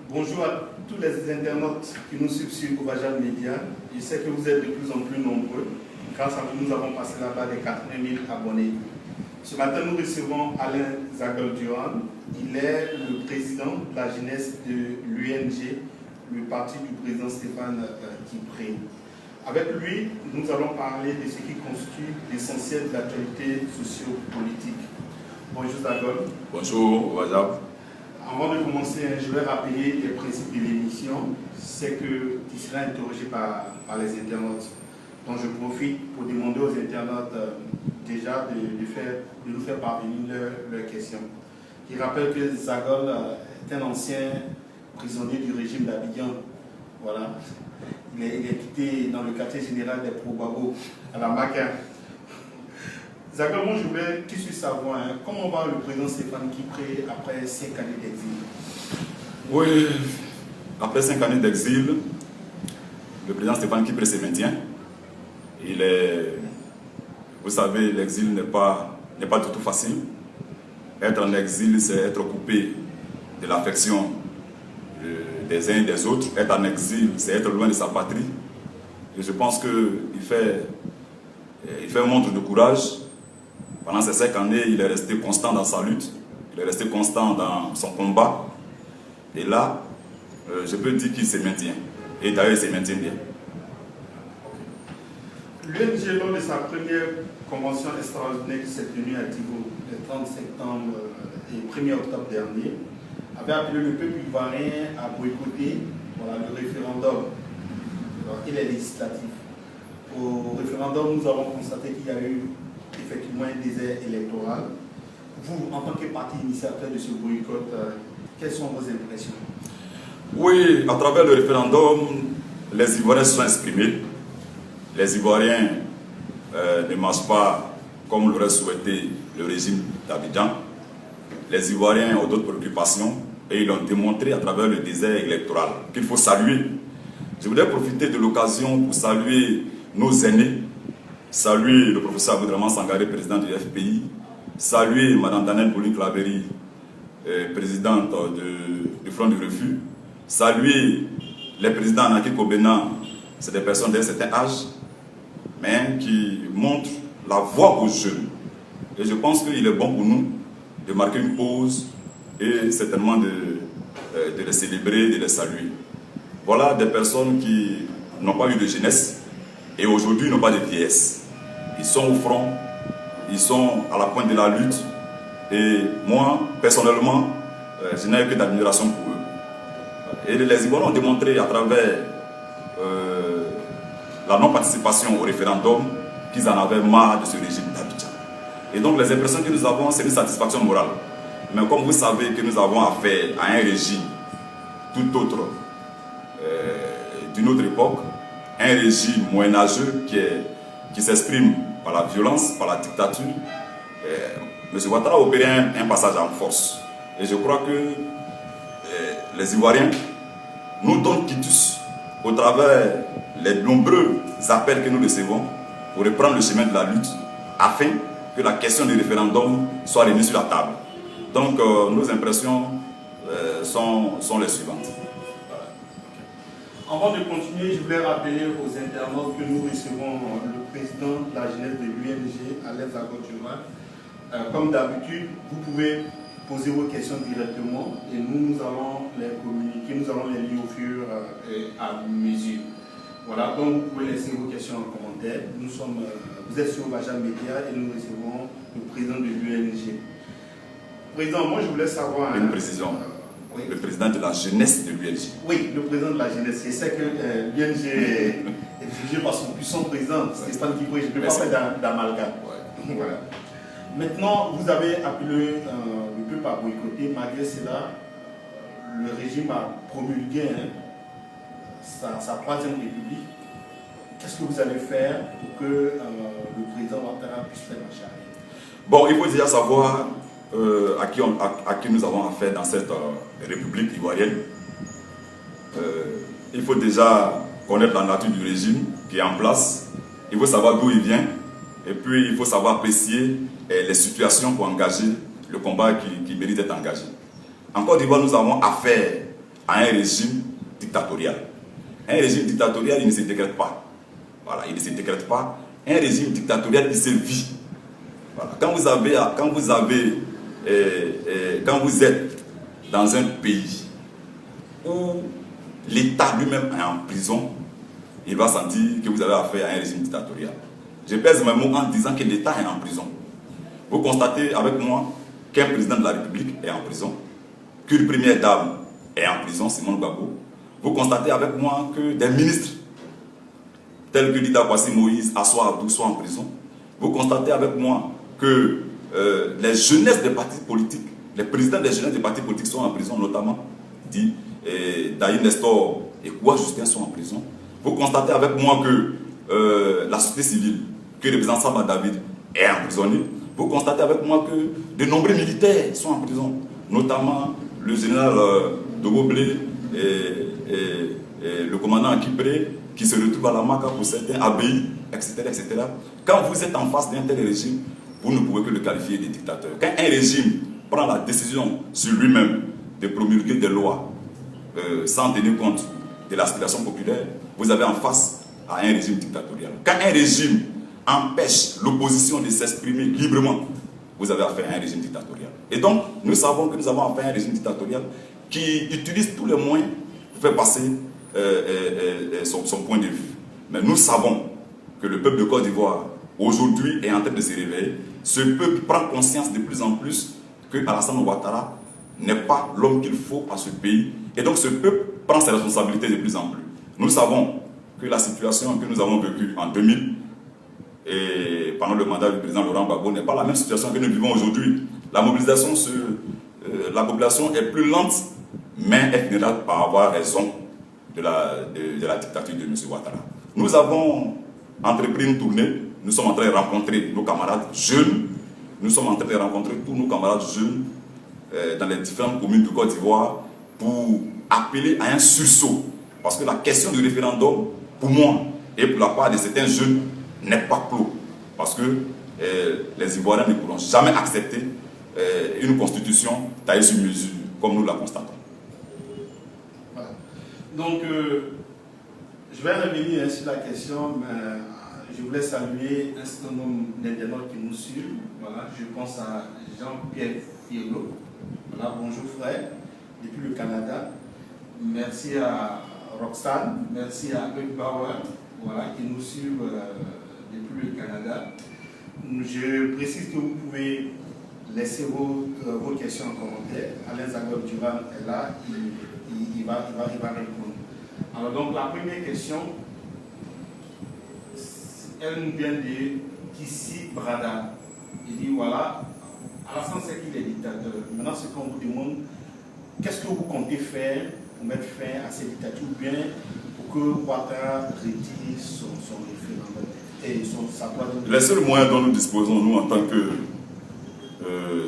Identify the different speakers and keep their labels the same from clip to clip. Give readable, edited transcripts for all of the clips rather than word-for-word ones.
Speaker 1: Bonjour à tous les internautes qui nous suivent sur Ovajal Media. Je sais que vous êtes de plus en plus nombreux. Grâce à vous, nous avons passé la barre des 80 000 abonnés. Ce matin, nous recevons Alain Zagol-Durand. Il est le président de la jeunesse de l'UNG, le parti du président Stéphane Kipré. Avec lui, nous allons parler de ce qui constitue l'essentiel de l'actualité socio-politique. Bonjour Zagol.
Speaker 2: Bonjour Ovajal.
Speaker 1: Avant de commencer, je vais rappeler les principes de l'émission. C'est que tu seras interrogé par les internautes. Donc je profite pour demander aux internautes déjà de nous faire parvenir leurs questions. Je rappelle que Zagol est un ancien prisonnier du régime d'Abidjan. Voilà. Il est quitté dans le quartier général des Pro-Babo à la Maca. Zagol, moi je voulais qu'il puisse savoir comment va le président Stéphane Kipré après 5 années d'exil.
Speaker 2: Oui, après 5 années d'exil, le président Stéphane Kipré se maintient. Vous savez, l'exil n'est pas du tout facile. Être en exil, c'est être coupé de l'affection des uns et des autres. Être en exil, c'est être loin de sa patrie. Et je pense qu'il fait un montre de courage. Pendant ces 5 années, il est resté constant dans sa lutte. Il est resté constant dans son combat. Et là, je peux dire qu'il se maintient. Et d'ailleurs, il se maintient bien.
Speaker 1: L'UNG, lors de sa première convention extraordinaire qui s'est tenue à Tivo le 30 septembre et 1er octobre dernier, avait appelé le peuple ivoirien à boycotter le référendum et les législatifs. Au référendum, nous avons constaté qu'il y a eu effectivement un désert électoral. Vous, en tant que parti initiateur de ce boycott, quelles sont vos impressions?
Speaker 2: Oui, à travers le référendum, les Ivoiriens se sont exprimés. Les Ivoiriens ne marchent pas comme l'aurait souhaité le régime d'Abidjan. Les Ivoiriens ont d'autres préoccupations et ils l'ont démontré à travers le désert électoral qu'il faut saluer. Je voudrais profiter de l'occasion pour saluer nos aînés, saluer le professeur Aboudraman Sangaré, président du FPI, saluer Mme Danielle Bouli-Claverie, présidente du Front du Refus, saluer les présidents Naki Kobena, c'est des personnes d'un certain âge, mais qui montrent la voie aux jeunes. Et je pense qu'il est bon pour nous de marquer une pause et certainement de les célébrer, de les saluer. Voilà des personnes qui n'ont pas eu de jeunesse et aujourd'hui n'ont pas de vieillesse. Ils sont au front, ils sont à la pointe de la lutte et moi, personnellement, je n'ai eu que d'admiration pour eux. Et les Ivoiriens ont démontré à travers la non-participation au référendum qu'ils en avaient marre de ce régime d'Abidjan. Et donc les impressions que nous avons, c'est une satisfaction morale. Mais comme vous savez que nous avons affaire à un régime tout autre, d'une autre époque, un régime moyenâgeux qui s'exprime par la violence, par la dictature, M. Ouattara a opéré un passage en force. Et je crois que les Ivoiriens nous donnent quitus au travers les nombreux appels que nous recevons pour reprendre le chemin de la lutte afin que la question du référendum soit remise sur la table. Donc nos impressions sont les suivantes.
Speaker 1: Avant de continuer, je voulais rappeler aux internautes que nous recevons le président de la jeunesse de l'UNG, Alain Zagol-Durand. Comme d'habitude, vous pouvez poser vos questions directement et nous allons les communiquer, nous allons les lire au fur et à mesure. Voilà, donc vous pouvez laisser vos questions en commentaire. Vous êtes sur Ovajal Media et nous recevons le président de l'UNG. Président, moi je voulais savoir...
Speaker 2: Une précision. Oui. Le président de la jeunesse de l'UNG.
Speaker 1: Oui, le président de la jeunesse. Je sais que l'UNG est dirigé par son puissant président, Stéphane Kipré. Je ne peux pas faire d'amalgame. Ouais. Voilà. Maintenant, vous avez appelé le peuple à boycotter. Malgré cela, le régime a promulgué sa troisième république. Qu'est-ce que vous allez faire pour que le président Ouattara puisse faire marche arrière?
Speaker 2: Bon, il faut déjà savoir à qui nous avons affaire dans cette république ivoirienne. Il faut déjà connaître la nature du régime qui est en place. Il faut savoir d'où il vient. Et puis, il faut savoir apprécier les situations pour engager le combat qui mérite d'être engagé. En Côte d'Ivoire, nous avons affaire à un régime dictatorial. Un régime dictatorial, il ne se décrète pas. Voilà, il ne se décrète pas. Un régime dictatorial, il se vit. Voilà. Quand vous êtes dans un pays où l'État lui-même est en prison, il va sentir que vous avez affaire à un régime dictatorial. Je pèse mes mots en disant que l'État est en prison. Vous constatez avec moi qu'un président de la République est en prison, qu'une première dame est en prison, Simone Gbagbo. Vous constatez avec moi que des ministres tels que Dida Kwasi Moïse, Assoa Abdou sont en prison. Vous constatez avec moi que les jeunesses des partis politiques, les présidents des jeunesses des partis politiques sont en prison, notamment Daï Nestor et Kouwa Justin sont en prison. Vous constatez avec moi que la société civile, que le président Samba David est emprisonné. Vous constatez avec moi que de nombreux militaires sont en prison, notamment le général Dogoblé et le commandant Akipré, qui se retrouve à la Maka pour certains, Abei, etc., etc. Quand vous êtes en face d'un tel régime, vous ne pouvez que le qualifier de dictateur. Quand un régime prend la décision sur lui-même de promulguer des lois sans tenir compte de l'aspiration populaire, vous avez en face à un régime dictatorial. Quand un régime empêche l'opposition de s'exprimer librement, vous avez affaire à un régime dictatorial. Et donc, nous savons que nous avons affaire à un régime dictatorial qui utilise tous les moyens pour faire passer son point de vue. Mais nous savons que le peuple de Côte d'Ivoire, aujourd'hui, est en train de se réveiller. Ce peuple prend conscience de plus en plus que Alassane Ouattara n'est pas l'homme qu'il faut à ce pays. Et donc, ce peuple prend ses responsabilités de plus en plus. Nous savons que la situation que nous avons vécue en 2000 et pendant le mandat du président Laurent Gbagbo n'est pas la même situation que nous vivons aujourd'hui. La mobilisation, la population est plus lente, mais elle finira par avoir raison de la dictature de M. Ouattara. Nous avons entrepris une tournée, nous sommes en train de rencontrer nos camarades jeunes, nous sommes en train de rencontrer tous nos camarades jeunes dans les différentes communes de Côte d'Ivoire pour appeler à un sursaut. Parce que la question du référendum, pour moi et pour la part de certains jeunes, n'est pas clos. Parce que les Ivoiriens ne pourront jamais accepter une constitution taillée sur mesure, comme nous la constatons.
Speaker 1: Voilà. Donc, je vais revenir sur la question, mais je voulais saluer un certain nombre d'internautes qui nous suivent. Voilà, je pense à Jean-Pierre Fiello. Voilà, bonjour frère, depuis le Canada. Merci à Roxane, merci à Euc Bauer, voilà, qui nous suivent depuis le Canada. Je précise que vous pouvez laisser vos questions en commentaire. Alain Zagob-Durand est là, il va répondre. Alors donc la première question, elle nous vient de Kissi Brada. Il dit voilà, Alassane sait qu'il est dictateur. Maintenant ce qu'on vous demande, qu'est-ce que vous comptez faire pour mettre fin à cette dictature ou bien pour que Ouattara retire son référendum et sa droite de...
Speaker 2: Les seuls moyens dont nous disposons, nous, en tant que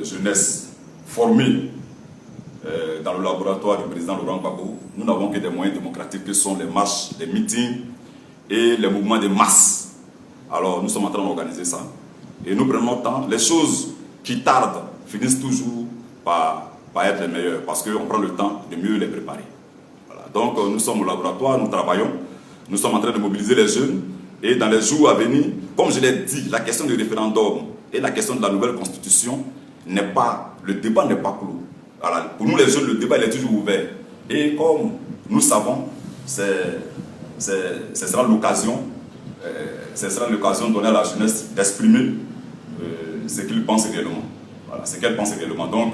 Speaker 2: jeunesse formée dans le laboratoire du président Laurent Gbagbo, nous n'avons que des moyens démocratiques que sont les marches, les meetings et les mouvements de masse. Alors nous sommes en train d'organiser ça. Et nous prenons notre temps. Les choses qui tardent finissent toujours par être les meilleures parce qu'on prend le temps de mieux les préparer. Voilà. Donc nous sommes au laboratoire, nous travaillons, nous sommes en train de mobiliser les jeunes et dans les jours à venir, comme je l'ai dit, la question du référendum et la question de la nouvelle constitution le débat n'est pas clos. Voilà. Pour nous les jeunes, le débat il est toujours ouvert. Et comme nous savons, ce sera l'occasion donnée à la jeunesse d'exprimer ce qu'ils pensent réellement. Voilà, ce qu'elle pense réellement. Donc,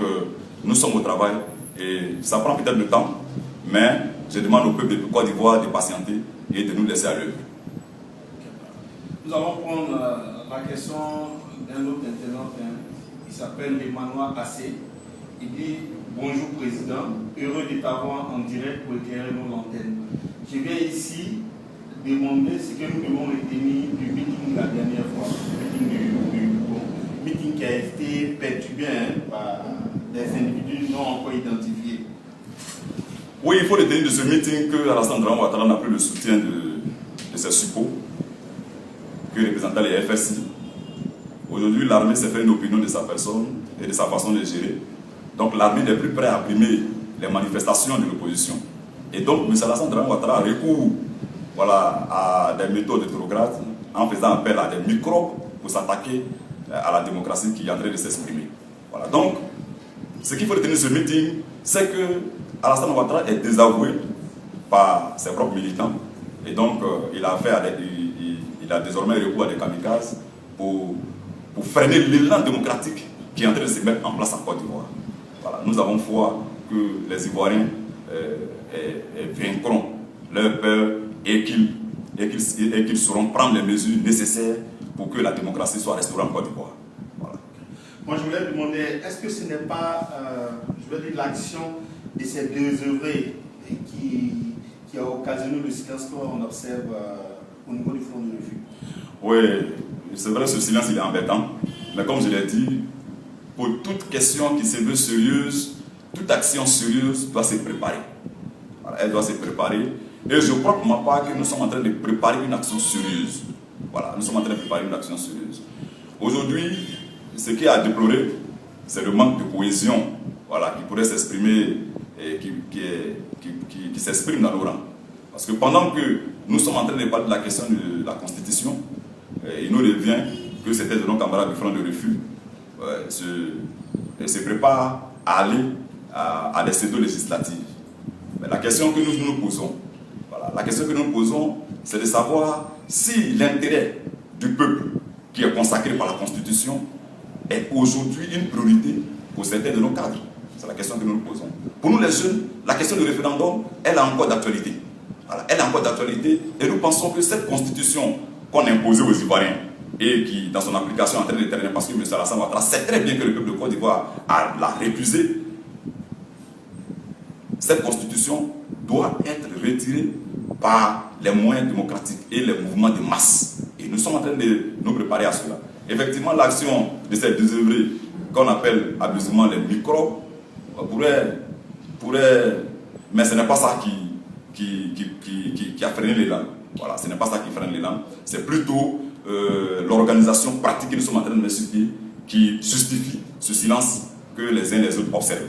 Speaker 2: nous sommes au travail et ça prend peut-être du temps, mais je demande au peuple de Côte d'Ivoire de patienter et de nous laisser à l'œuvre.
Speaker 1: Nous allons prendre la question d'un autre internaute qui s'appelle Emmanuel Assé. Il dit bonjour président, heureux de t'avoir en direct pour éclairer nos antennes. Je viens ici demander ce que nous devons retenir du meeting la dernière fois, le meeting qui a été perturbé par des individus non encore identifiés.
Speaker 2: Oui, il faut retenir de ce meeting que Alassane Ouattara n'a plus le soutien de ses suppôts, que représentait les FSI. Aujourd'hui, l'armée s'est fait une opinion de sa personne et de sa façon de gérer. Donc l'armée n'est plus prête à brimer les manifestations de l'opposition. Et donc M. Alassane Dramane Ouattara recourt à des méthodes rétrogrades en faisant appel à des microbes pour s'attaquer à la démocratie qui est en train de s'exprimer. Voilà. Donc, ce qu'il faut retenir de ce meeting, c'est que Alassane Ouattara est désavoué par ses propres militants. Et donc, il a désormais recours à des kamikazes pour freiner l'élan démocratique qui est en train de se mettre en place en Côte d'Ivoire. Voilà. Nous avons foi que les Ivoiriens vaincront leur peur et qu'ils sauront prendre les mesures nécessaires pour que la démocratie soit restaurée en Côte d'Ivoire. Voilà.
Speaker 1: Moi, je voulais demander, est-ce que ce n'est pas, l'action de ces deux œuvrés qui a occasionné le silence qu'on observe au niveau du Front de Refus?
Speaker 2: Oui, c'est vrai, ce silence il est embêtant, mais comme je l'ai dit, pour toute question qui se veut sérieuse, toute action sérieuse doit se préparer. Voilà, elle doit se préparer. Et je crois pour ma part que nous sommes en train de préparer une action sérieuse. Voilà, nous sommes en train de préparer une action sérieuse. Aujourd'hui, ce qui est à déplorer, c'est le manque de cohésion, voilà, qui pourrait s'exprimer et qui s'exprime dans nos rangs. Parce que pendant que nous sommes en train de parler de la question de la Constitution, il nous revient que certains de nos camarades du Front de Refus se préparent à aller à des pseudo législatives. Mais la question que nous nous posons, la question que nous nous posons, c'est de savoir si l'intérêt du peuple qui est consacré par la Constitution est aujourd'hui une priorité pour certains de nos cadres. C'est la question que nous nous posons. Pour nous les jeunes, la question du référendum, elle a encore d'actualité. Voilà, elle a encore d'actualité et nous pensons que cette Constitution qu'on a imposée aux Ivoiriens et qui, dans son application, est en train de déterminer, parce que M. Alassane Ouattara sait très bien que le peuple de Côte d'Ivoire l'a récusé, cette Constitution doit être retirée par les moyens démocratiques et les mouvements de masse. Et nous sommes en train de nous préparer à cela. Effectivement, l'action de ces deux œuvrés, qu'on appelle abusivement les microbes, pourrait, mais ce n'est pas ça qui a freiné l'élan. Voilà, ce n'est pas ça qui freine l'élan. C'est plutôt l'organisation pratique que nous sommes en train de mettre sur pied qui justifie ce silence que les uns et les autres observent.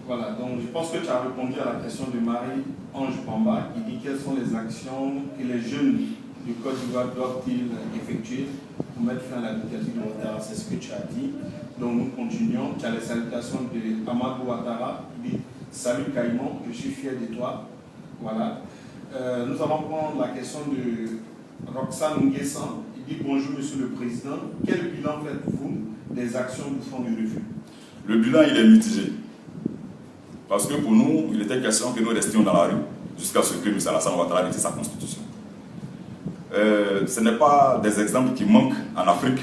Speaker 1: Voilà, donc je pense que tu as répondu à la question de Marie-Ange Pamba qui dit quelles sont les actions que les jeunes du Côte d'Ivoire doivent-ils effectuer pour mettre fin à la dictature de Ouattara. C'est ce que tu as dit. Donc nous continuons. Tu as les salutations de Amadou Ouattara qui dit salut Caïman, je suis fier de toi. Voilà. Nous allons prendre la question de Roxane Nguessan. Il dit bonjour Monsieur le Président. Quel bilan faites-vous des actions du Front de Refus? Le
Speaker 2: bilan il est mitigé. Parce que pour nous, il était question que nous restions dans la rue jusqu'à ce que M. Alassane Ouattara retire sa constitution. Ce n'est pas des exemples qui manquent en Afrique.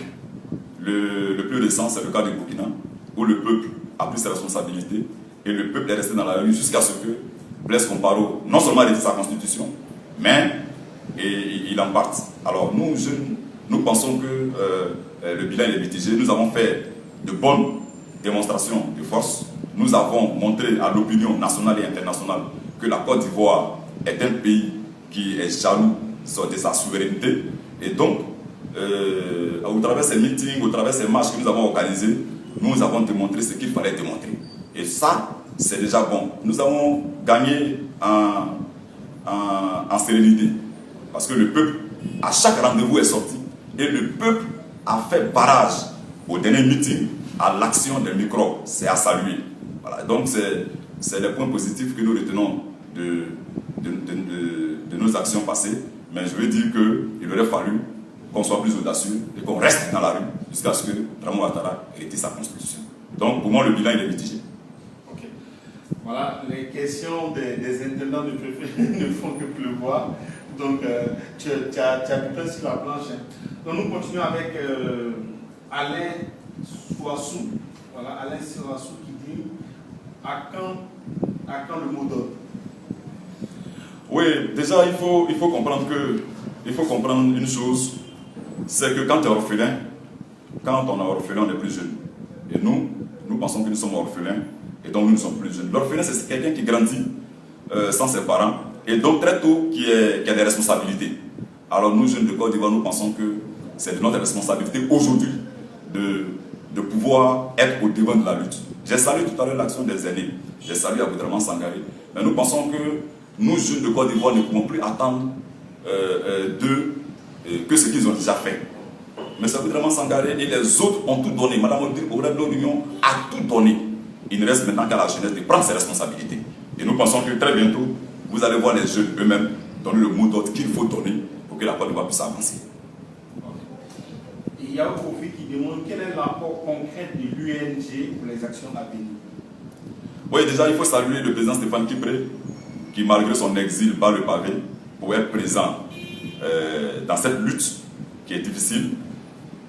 Speaker 2: Le plus récent, c'est le cas du Burkina, où le peuple a pris ses responsabilités et le peuple est resté dans la rue jusqu'à ce que Blaise Compaoré non seulement retire sa constitution, mais il en parte. Alors nous, jeunes, nous pensons que le bilan est mitigé. Nous avons fait de bonnes démonstrations de force. Nous avons montré à l'opinion nationale et internationale que la Côte d'Ivoire est un pays qui est jaloux de sa souveraineté. Et donc, au travers de ces meetings, au travers de ces marches que nous avons organisées, nous avons démontré ce qu'il fallait démontrer. Et ça, c'est déjà bon. Nous avons gagné en sérénité. Parce que le peuple, à chaque rendez-vous est sorti. Et le peuple a fait barrage au dernier meeting à l'action des microbes. C'est à saluer. Voilà, donc c'est les points positifs que nous retenons de nos actions passées, mais je veux dire qu'il aurait fallu qu'on soit plus audacieux et qu'on reste dans la rue jusqu'à ce que Dramane Ouattara retire sa constitution. Donc pour moi le bilan il est mitigé.
Speaker 1: Ok. Voilà, les questions des intendants de préfet ne font que pleuvoir, donc tu as du pain sur la planche. Hein. Donc nous continuons avec Alain Souassou. Voilà, Alain Souassou qui dit à quand le mot d'ordre?
Speaker 2: Oui, déjà il faut comprendre une chose, c'est que quand tu es orphelin, quand on est orphelin, on est plus jeune. Et nous pensons que nous sommes orphelins, et donc nous ne sommes plus jeunes. L'orphelin, c'est quelqu'un qui grandit sans ses parents, et donc très tôt qui a des responsabilités. Alors nous, jeunes de Côte d'Ivoire, nous pensons que c'est de notre responsabilité aujourd'hui de pouvoir être au devant de la lutte. J'ai salué tout à l'heure l'action des aînés, j'ai salué Aboudraman Sangaré, mais nous pensons que nous, jeunes de Côte d'Ivoire, ne pouvons plus attendre que ce qu'ils ont déjà fait. Mais Aboudraman Sangaré et les autres ont tout donné. Madame Aurèle Lorignon a tout donné. Il ne reste maintenant qu'à la jeunesse de prendre ses responsabilités. Et nous pensons que très bientôt, vous allez voir les jeunes eux-mêmes donner le mot d'ordre qu'il faut donner pour que la Côte d'Ivoire puisse avancer.
Speaker 1: Il y a un profil qui demande quel est l'apport concret de l'UNG pour les actions à venir.
Speaker 2: Oui, déjà, il faut saluer le président Stéphane Kipré, qui malgré son exil bat le pavé pour être présent dans cette lutte qui est difficile.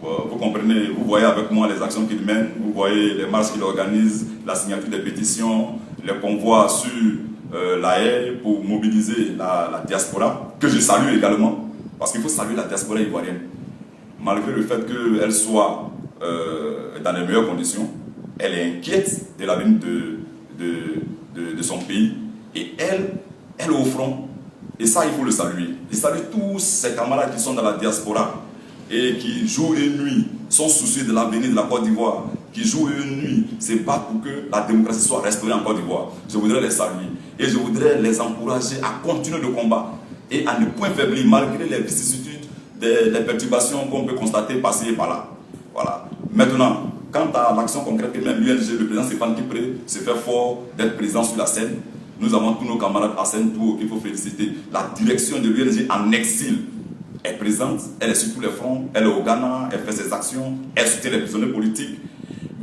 Speaker 2: Vous comprenez, vous voyez avec moi les actions qu'il mène, vous voyez les marches qu'il organise, la signature des pétitions, les convois sur la haie pour mobiliser la diaspora, que je salue également, parce qu'il faut saluer la diaspora ivoirienne. Malgré le fait qu'elle soit dans les meilleures conditions, elle est inquiète de l'avenir de son pays, et elle est au front. Et ça, il faut le saluer. Je salue tous ces camarades qui sont dans la diaspora et qui, jour et nuit, sont soucieux de l'avenir de la Côte d'Ivoire, qui, jour et nuit, se battent pour que la démocratie soit restaurée en Côte d'Ivoire. Je voudrais les saluer et je voudrais les encourager à continuer le combat et à ne point faiblir malgré les vicissitudes, les perturbations qu'on peut constater passer et par là. Voilà. Maintenant, quant à l'action concrète que même l'UNG, le président Stéphane Kipré se fait fort d'être présent sur la scène. Nous avons tous nos camarades à Saint-Tour qu'il faut féliciter. La direction de l'UNG en exil est présente, elle est sur tous les fronts, elle est au Ghana, elle fait ses actions, elle soutient les prisonniers politiques.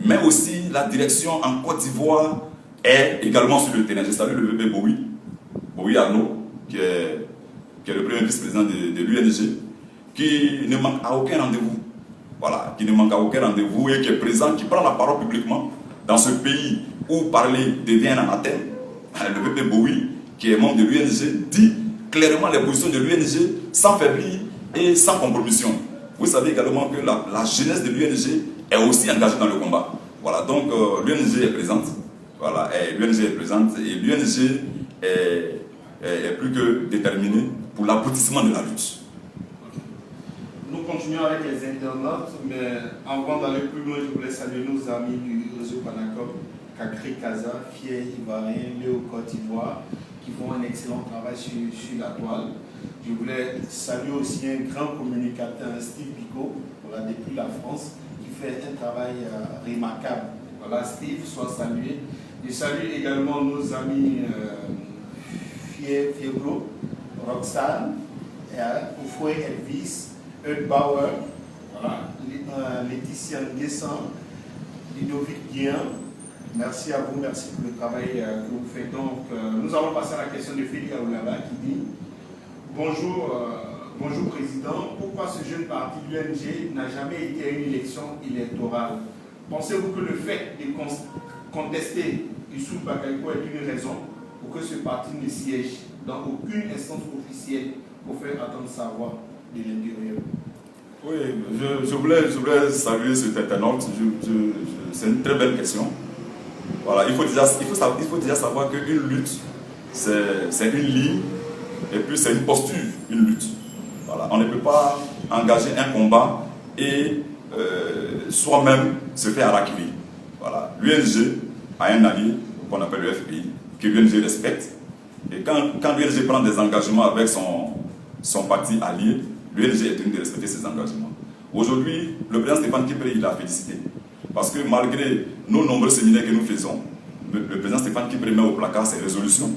Speaker 2: Mais aussi la direction en Côte d'Ivoire est également sur le terrain. Je salue le VP Bowie Arnaud, qui est le premier vice-président de l'UNG, qui ne manque à aucun rendez-vous. Voilà, qui ne manque à aucun rendez-vous et qui est présent, qui prend la parole publiquement dans ce pays où parler devient un anathème. Le VP Bowie, qui est membre de l'UNG, dit clairement les positions de l'UNG sans faiblir et sans compromission. Vous savez également que la jeunesse de l'UNG est aussi engagée dans le combat. Voilà, donc l'UNG est présente. Voilà, l'UNG est présente et l'UNG est plus que déterminée pour l'aboutissement de la lutte.
Speaker 1: Nous continuons avec les internautes, mais avant d'aller plus loin, je voulais saluer nos amis du réseau Panacom, Kakri Kaza, Fier Ivoirien, Léo Côte d'Ivoire, qui font un excellent travail sur la toile. Je voulais saluer aussi un grand communicateur, Steve Pico, voilà, depuis la France, qui fait un travail remarquable. Voilà, Steve, sois salué. Je salue également nos amis Fieblo, Roxane, Oufoué Elvis, Bauer, voilà, Laetitia Nguessan, Ludovic Guillain. Merci à vous, merci pour le travail que vous faites. Donc, nous allons passer à la question de Félix Aoulaba qui dit bonjour Président, pourquoi ce jeune parti l'UNG n'a jamais été à une élection électorale? Pensez-vous que le fait de contester Youssouf Bakayoko est une raison pour que ce parti ne siège dans aucune instance officielle pour faire attendre sa voix de l'intérieur?
Speaker 2: Oui, je voulais saluer cet internaute. C'est une très belle question. Voilà, il faut déjà savoir qu'une lutte, c'est une ligne, et puis c'est une posture, une lutte. Voilà, on ne peut pas engager un combat et soi-même se faire harakiri. Voilà, l'UNG a un allié qu'on appelle le FPI, que l'UNG respecte. Et quand l'UNG prend des engagements avec son parti allié, l'UNG est tenu de respecter ses engagements. Aujourd'hui, le président Stéphane Kipré, il a félicité. Parce que malgré nos nombreux séminaires que nous faisons, le président Stéphane Kipré met au placard ses résolutions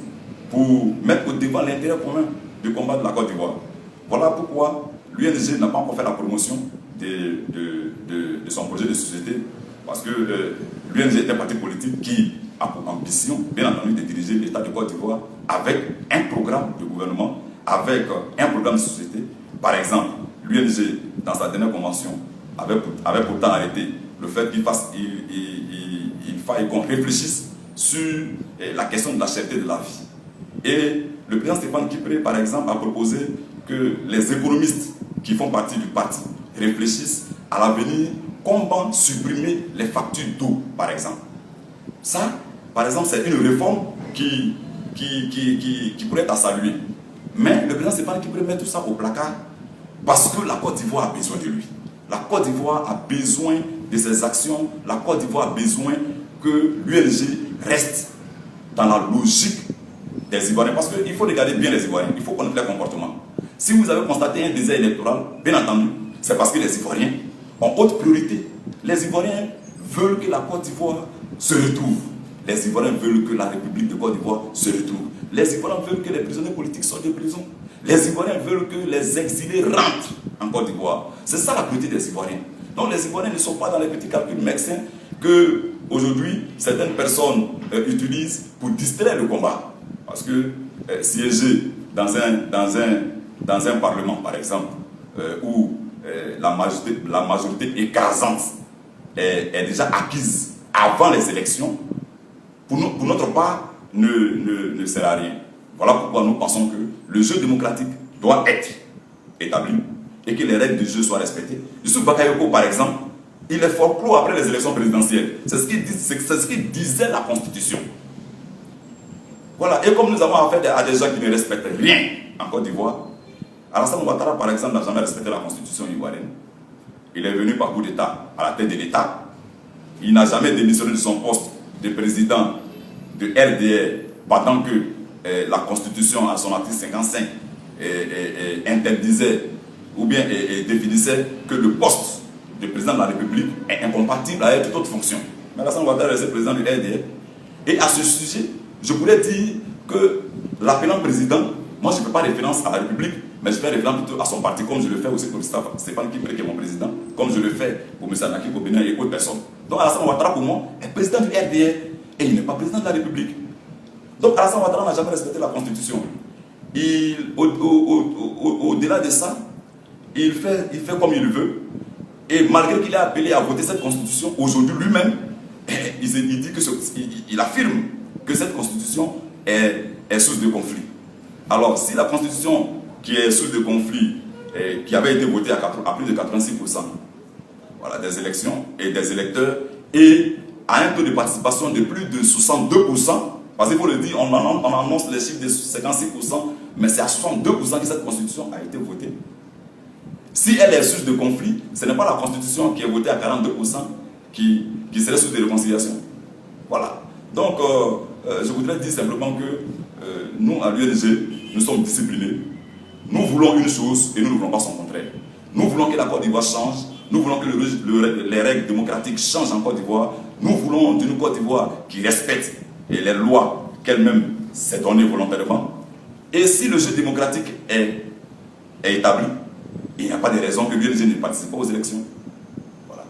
Speaker 2: pour mettre au devant l'intérêt commun du combat de la Côte d'Ivoire. Voilà pourquoi l'UNG n'a pas encore fait la promotion de son projet de société. Parce que l'UNG est un parti politique qui a pour ambition, bien entendu, de diriger l'État de Côte d'Ivoire avec un programme de gouvernement, avec un programme de société. Par exemple, l'UNG, dans sa dernière convention, avait pourtant arrêté le fait qu'il faille qu'on réfléchisse sur la question de la cherté de la vie. Et le président Stéphane Kipré, par exemple, a proposé que les économistes qui font partie du parti réfléchissent à l'avenir comment supprimer les factures d'eau, par exemple. Ça, par exemple, c'est une réforme qui pourrait être à saluer. Mais le président Stéphane Kipré met tout ça au placard parce que la Côte d'Ivoire a besoin de lui. La Côte d'Ivoire a besoin de ses actions, la Côte d'Ivoire a besoin que l'ULG reste dans la logique des Ivoiriens. Parce qu'il faut regarder bien les Ivoiriens, il faut connaître leur comportement. Si vous avez constaté un désert électoral, bien entendu, c'est parce que les Ivoiriens ont haute priorité. Les Ivoiriens veulent que la Côte d'Ivoire se retrouve. Les Ivoiriens veulent que la République de Côte d'Ivoire se retrouve. Les Ivoiriens veulent que les prisonniers politiques sortent de prison. Les Ivoiriens veulent que les exilés rentrent en Côte d'Ivoire. C'est ça la priorité des Ivoiriens. Donc les Ivoiriens ne sont pas dans les petits calculs médecins que aujourd'hui certaines personnes utilisent pour distraire le combat. Parce que siéger dans un parlement, par exemple, où la majorité écrasante est déjà acquise avant les élections, pour notre part, ne sert à rien. Voilà pourquoi nous pensons que le jeu démocratique doit être établi et que les règles du jeu soient respectées. Youssouf Bakayoko, par exemple, il est forclos après les élections présidentielles. C'est ce qu'il disait la Constitution. Voilà. Et comme nous avons affaire à des gens qui ne respectent rien en Côte d'Ivoire, Alassane Ouattara, par exemple, n'a jamais respecté la Constitution ivoirienne. Il est venu par coup d'État à la tête de l'État. Il n'a jamais démissionné de son poste de président de RDR, pendant que la Constitution, à son article 55, interdisait ou bien définissait que le poste de président de la République est incompatible avec toute autre fonction. Mais Alassane Ouattara est président du RDR. Et à ce sujet, je pourrais dire que l'appelant président, moi je ne fais pas référence à la République, mais je fais référence plutôt à son parti, comme je le fais aussi pour Stéphane Kipré, qui est mon président, comme je le fais pour M. Anaki Kobena et autres personnes. Donc Alassane Ouattara, pour moi, est président du RDR et il n'est pas président de la République. Donc Alassane Ouattara n'a jamais respecté la Constitution. Au-delà de ça, il fait comme il veut. Et malgré qu'il ait appelé à voter cette Constitution, aujourd'hui lui-même, il affirme que cette Constitution est source de conflit. Alors, si la Constitution qui est source de conflit, qui avait été votée à plus de 86%, voilà, des élections et des électeurs, et à un taux de participation de plus de 62%, parce qu'il faut le dire, on annonce les chiffres de 56%, mais c'est à 62% que cette Constitution a été votée. Si elle est source de conflit, ce n'est pas la Constitution qui est votée à 42% qui serait source de réconciliation. Voilà. Donc, je voudrais dire simplement que nous, à l'ULG, nous sommes disciplinés. Nous voulons une chose et nous ne voulons pas son contraire. Nous voulons que la Côte d'Ivoire change. Nous voulons que les règles démocratiques changent en Côte d'Ivoire. Nous voulons d'une Côte d'Ivoire qui respecte les lois qu'elle-même s'est donnée volontairement. Et si le jeu démocratique est établi, il n'y a pas de raison que l'ULG ne participe pas aux élections. Voilà.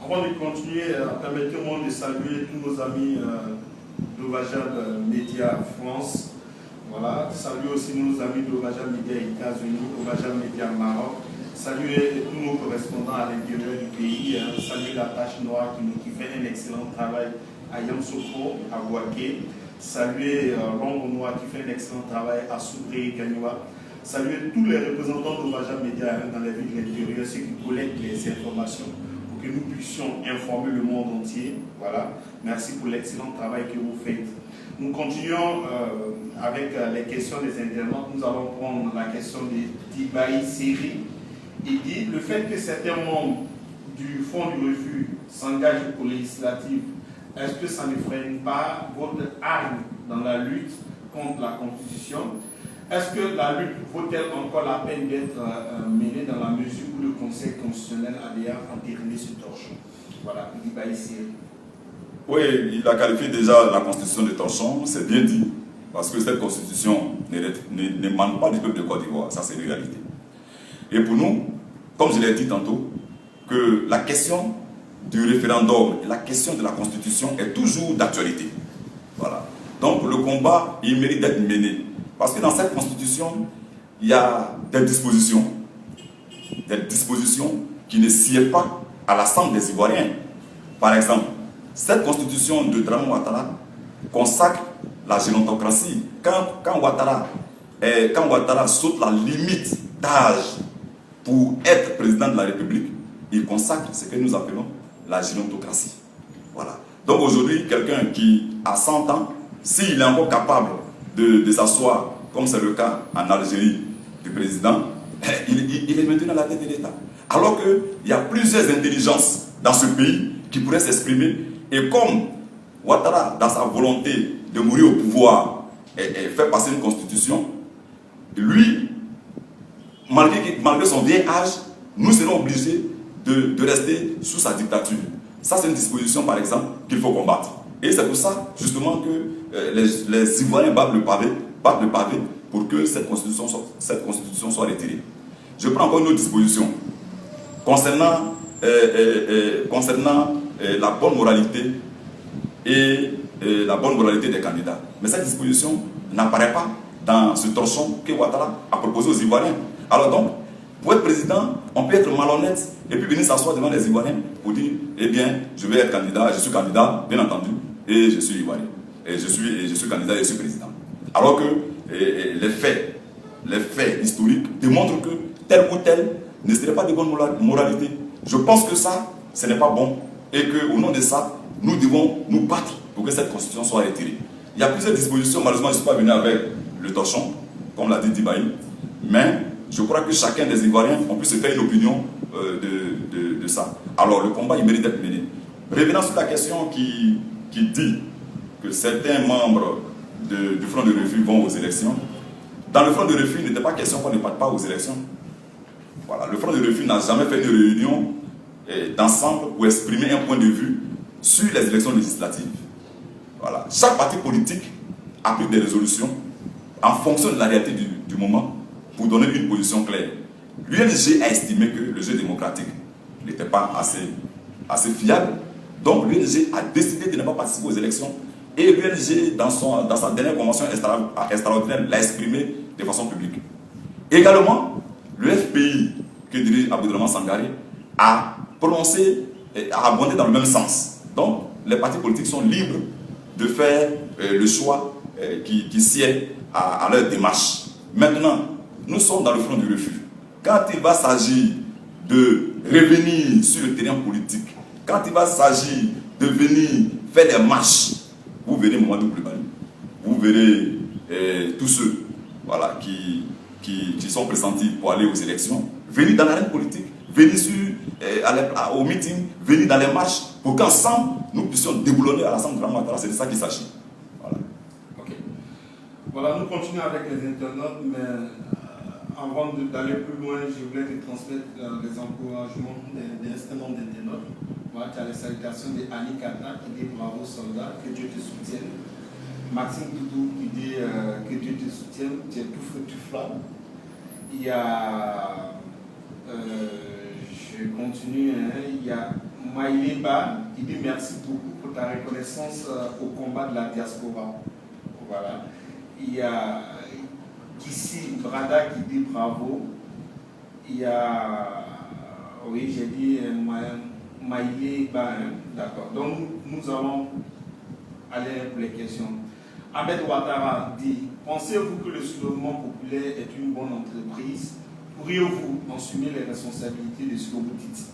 Speaker 1: Avant de continuer, permettez-moi de saluer tous nos amis d'Ovajab Média France. Voilà. Saluer aussi nos amis d'Ovajab Média États-Unis, Ovajab Média Maroc. Saluer tous nos correspondants à l'intérieur du pays. Saluer la Tache Noire qui fait un excellent travail à Yamoussoukro, à Ouaké. Saluer l'Ombre Noire qui fait un excellent travail à Soubré et Gagnoua. Saluer tous les représentants d'Ovajab Média dans les villes de l'intérieur, ceux qui collectent les informations pour que nous puissions informer le monde entier. Voilà. Merci pour l'excellent travail que vous faites. Nous continuons avec les questions des internautes. Nous allons prendre la question de Dibaï Seri. Il dit le fait que certains membres du Fonds du Refuge s'engagent aux législatives, est-ce que ça ne freine pas votre arme dans la lutte contre la Constitution? Est-ce que la lutte vaut-elle encore la peine d'être menée dans la mesure où le Conseil constitutionnel a déjà entériné ce torchon? Voilà, il va ici.
Speaker 2: Oui, il a qualifié déjà la Constitution de torchon, c'est bien dit, parce que cette Constitution n'émane pas du peuple de Côte d'Ivoire, ça c'est une réalité. Et pour nous, comme je l'ai dit tantôt, que la question du référendum et la question de la Constitution est toujours d'actualité. Voilà. Donc le combat, il mérite d'être mené. Parce que dans cette Constitution, il y a des dispositions qui ne sied pas à l'ensemble des Ivoiriens. Par exemple, cette Constitution de Dramane Ouattara consacre la gérontocratie. Quand Ouattara saute la limite d'âge pour être président de la République, il consacre ce que nous appelons la gérontocratie. Voilà. Donc aujourd'hui, quelqu'un qui a 100 ans, s'il est encore capable de s'asseoir, comme c'est le cas en Algérie du président, il est maintenant à la tête de l'État. Alors qu'il y a plusieurs intelligences dans ce pays qui pourrait s'exprimer. Et comme Ouattara, dans sa volonté de mourir au pouvoir, fait passer une constitution, lui, malgré son vieil âge, nous serons obligés de rester sous sa dictature. Ça, c'est une disposition, par exemple, qu'il faut combattre. Et c'est pour ça, justement, que les Ivoiriens battent le pavé pour que cette constitution soit retirée. Je prends encore une autre disposition concernant la bonne moralité et la bonne moralité des candidats. Mais cette disposition n'apparaît pas dans ce torchon que Ouattara a proposé aux Ivoiriens. Alors donc, pour être président, on peut être malhonnête et puis venir s'asseoir devant les Ivoiriens pour dire, eh bien, je vais être candidat, je suis candidat, bien entendu, et je suis Ivoirien. Et je suis candidat et je suis président. Alors que les faits historiques démontrent que tel ou tel ne serait pas de bonne moralité. Je pense que ça, ce n'est pas bon. Et qu'au nom de ça, nous devons nous battre pour que cette constitution soit retirée. Il y a plusieurs dispositions, malheureusement je ne suis pas venu avec le torchon, comme l'a dit Dibaï, mais je crois que chacun des Ivoiriens, on peut se faire une opinion de ça. Alors le combat, il mérite d'être mené. Revenant sur la question qui dit que certains membres du Front de Refus vont aux élections, dans le Front de Refus, il n'était pas question qu'on ne parte pas aux élections. Voilà, le Front de Refus n'a jamais fait une réunion d'ensemble pour exprimer un point de vue sur les élections législatives. Voilà. Chaque parti politique a pris des résolutions en fonction de la réalité du moment pour donner une position claire. L'UNG a estimé que le jeu démocratique n'était pas assez fiable, donc l'UNG a décidé de ne pas participer aux élections et l'UNG, dans sa dernière convention extraordinaire, l'a exprimé de façon publique. Également, le FPI que dirige Abdourahmane Sangaré a prononcé, a abondé dans le même sens. Donc, les partis politiques sont libres de faire le choix qui sied à leur démarche. Maintenant, nous sommes dans le Front du Refus. Quand il va s'agir de revenir sur le terrain politique, quand il va s'agir de venir faire des marches, vous verrez Mamadou Koulibaly, vous verrez tous ceux voilà, qui sont pressentis pour aller aux élections, venir dans l'arène politique, venir au meeting, venir dans les marches, pour qu'ensemble, nous puissions déboulonner à l'Assemblée de Ouattara. C'est de ça qu'il s'agit. Voilà.
Speaker 1: Ok. Voilà, nous continuons avec les internautes, mais avant d'aller plus loin, je voulais te transmettre les encouragements d'un certain nombre d'internautes. Voilà, tu as les salutations d'Annie Kata qui dit bravo soldat, que Dieu te soutienne. Maxime Doudou qui dit que Dieu te soutienne, tu es tout feu, tout flamme. Il y a, je continue, il y a Maïleba qui dit merci beaucoup pour ta reconnaissance au combat de la diaspora. Voilà. Il y a Kissi Brada qui dit bravo. Il y a, oui, j'ai dit Maïleba, d'accord. Donc nous allons aller pour les questions. Ahmed Ouattara dit, pensez-vous que le soulèvement populaire est une bonne entreprise? Pourriez-vous assumer les responsabilités de ce que vous dites?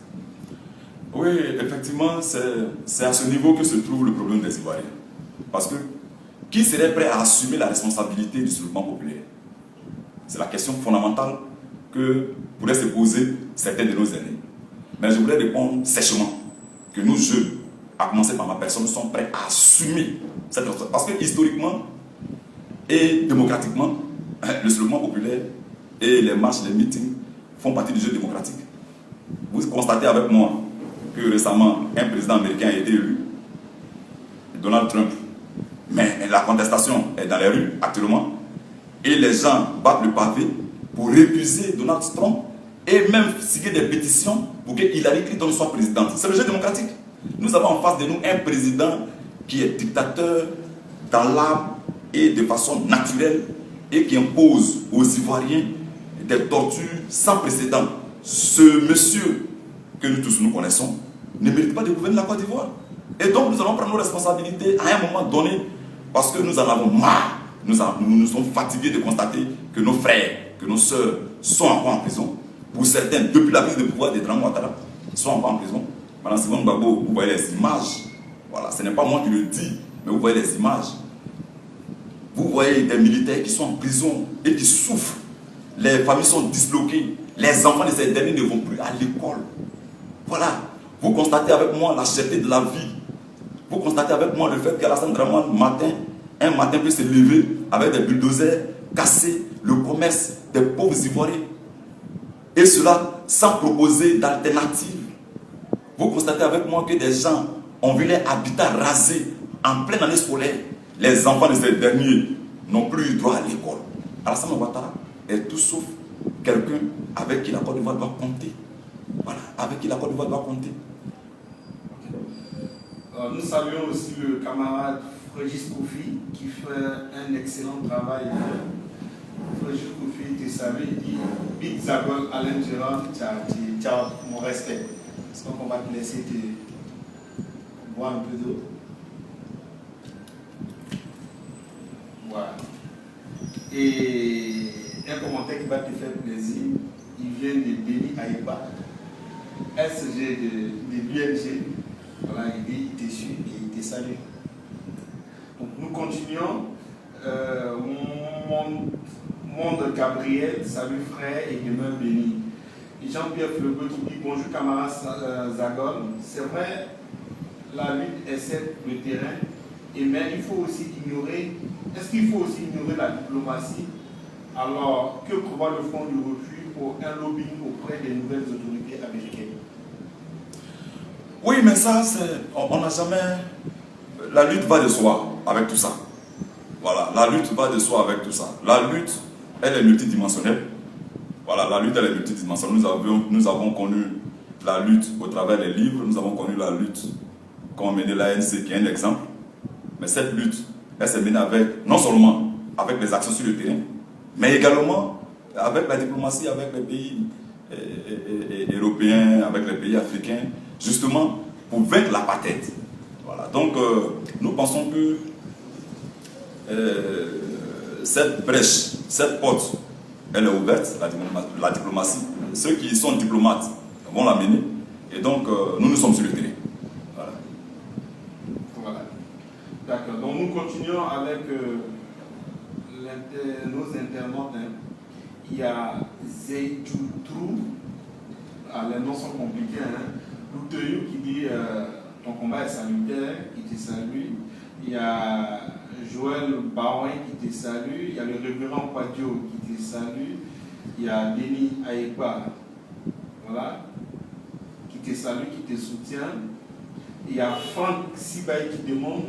Speaker 2: Oui, effectivement, c'est à ce niveau que se trouve le problème des Ivoiriens. Parce que qui serait prêt à assumer la responsabilité du soulèvement populaire? C'est la question fondamentale que pourraient se poser certains de nos aînés. Mais je voulais répondre sèchement que nous, jeunes, à commencer par ma personne, sommes prêts à assumer cette responsabilité. Parce que historiquement et démocratiquement, le soulèvement populaire et les marches, les meetings font partie du jeu démocratique. Vous constatez avec moi que récemment, un président américain a été élu, Donald Trump. Mais la contestation est dans les rues actuellement. Et les gens battent le pavé pour récuser Donald Trump et même signer des pétitions pour que Hillary Clinton soit présidente. C'est le jeu démocratique. Nous avons en face de nous un président qui est dictateur dans l'âme et de façon naturelle et qui impose aux Ivoiriens des tortures sans précédent. Ce monsieur que nous tous nous connaissons ne mérite pas de gouverner la Côte d'Ivoire. Et donc nous allons prendre nos responsabilités à un moment donné parce que nous en avons marre. Nous sommes fatigués de constater que nos frères, que nos sœurs sont encore en prison. Pour certains, depuis la prise de pouvoir des Dramane Ouattara, sont encore en prison. Madame Simone Gbagbo, vous voyez les images. Voilà, ce n'est pas moi qui le dis, mais vous voyez les images. Vous voyez des militaires qui sont en prison et qui souffrent. Les familles sont disloquées. Les enfants de ces derniers ne vont plus à l'école. Voilà. Vous constatez avec moi la cherté de la vie. Vous constatez avec moi le fait qu'Alassane Dramane, un matin peut se lever avec des bulldozers, casser le commerce des pauvres Ivoiriens. Et cela sans proposer d'alternative. Vous constatez avec moi que des gens ont vu leur habitat rasé en pleine année scolaire. Les enfants de ces derniers n'ont plus eu droit à l'école. Alassane Ouattara est tout sauf quelqu'un avec qui la Côte d'Ivoire doit compter. Voilà, avec qui la Côte d'Ivoire doit compter.
Speaker 1: Nous saluons aussi le camarade Frégis Koufi qui fait un excellent travail. Frégis Koufi te salue, il dit Big Zagol, Alain Gérard, ciao, mon respect. Est-ce qu'on va te laisser te boire un peu d'eau? Voilà. Et un commentaire qui va te faire plaisir, il vient de Béni Aïba, SG de l'UNG. Voilà, il dit, il te suit et il te salue. Donc nous continuons. Monde Gabriel, salut frère et demeure béni. Et Jean-Pierre Fleubeau qui dit bonjour camarade Zagol. C'est vrai, la lutte est certes le terrain, mais il faut aussi ignorer. Est-ce qu'il faut aussi ignorer la diplomatie? Alors, que prévoit le Fonds du refus pour un lobbying auprès des nouvelles autorités américaines?
Speaker 2: Oui, mais ça, on n'a jamais... La lutte va de soi avec tout ça. Voilà, la lutte va de soi avec tout ça. La lutte, elle est multidimensionnelle. Voilà, la lutte, elle est multidimensionnelle. Nous avons connu la lutte au travers des livres. Nous avons connu la lutte qu'ont menée l'ANC, qui est un exemple. Mais cette lutte, elle s'est menée avec, non seulement avec les actions sur le terrain, mais également avec la diplomatie, avec les pays européens, avec les pays africains, justement pour vaincre l'apartheid. Voilà. Donc, nous pensons que cette brèche, cette porte, elle est ouverte, la diplomatie. Ceux qui sont diplomates vont la mener. Et donc, nous sommes sur le terrain. Voilà.
Speaker 1: Voilà. D'accord. Donc, nous continuons avec nos internautes. Hein. Il y a Zeytoutrou. Ah, les noms sont compliqués. Hein. Louteyou qui dit ton combat est salutaire, il te salue. Il y a Joël Baouin qui te salue. Il y a le révérend Quadio qui te salue. Il y a Denis Aïba, voilà, qui te salue, qui te soutient. Il y a Franck Sibaï qui demande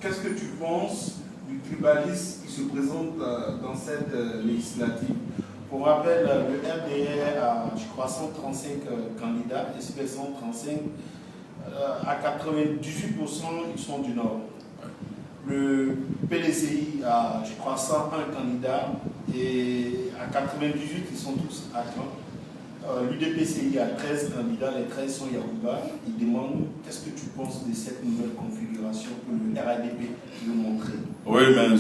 Speaker 1: qu'est-ce que tu penses du tribalisme qui se présente dans cette législative? Pour rappel, le RDR a, je crois, 135 candidats, SP 135, à 98%, ils sont du Nord. Le PDCI a, je crois, 101 candidats, et à 98, ils sont tous à Caen. L'UDPCI a 13 candidats, les 13 sont Yaouba. Ils demandent qu'est-ce que tu penses de cette nouvelle configuration que le RADP veut montrer?
Speaker 2: Oui, mais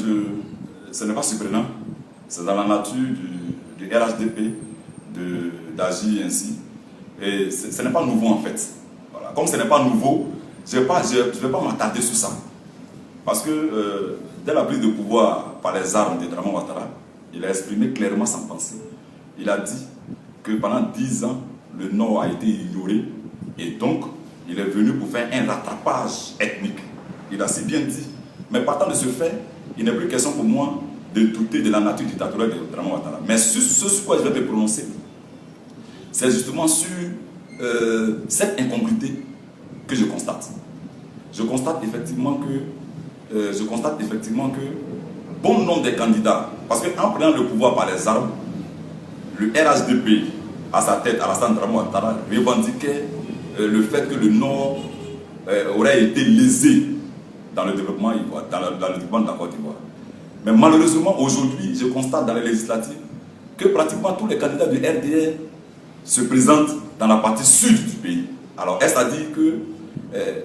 Speaker 2: ce n'est pas surprenant. C'est dans la nature du RHDP d'agir ainsi. Et ce n'est pas nouveau en fait. Voilà. Comme ce n'est pas nouveau, je ne vais pas m'attarder sur ça. Parce que dès la prise de pouvoir par les armes de Dramane Ouattara, il a exprimé clairement sa pensée. Il a dit que pendant 10 ans, le Nord a été ignoré et donc il est venu pour faire un rattrapage ethnique. Il a si bien dit. Mais partant de ce fait, il n'est plus question pour moi de douter de la nature dictatoriale de Dramane Ouattara. Mais ce sur quoi je vais me prononcer, c'est justement sur cette incongruité que je constate. Je constate effectivement que bon nombre des candidats, parce qu'en prenant le pouvoir par les armes, le RHDP, à sa tête, Alassane Dramane Ouattara, revendiquait le fait que le Nord aurait été lésé dans le développement de la Côte d'Ivoire. Mais malheureusement, aujourd'hui, je constate dans les législatives que pratiquement tous les candidats du RDR se présentent dans la partie sud du pays. Alors, est-ce à dire que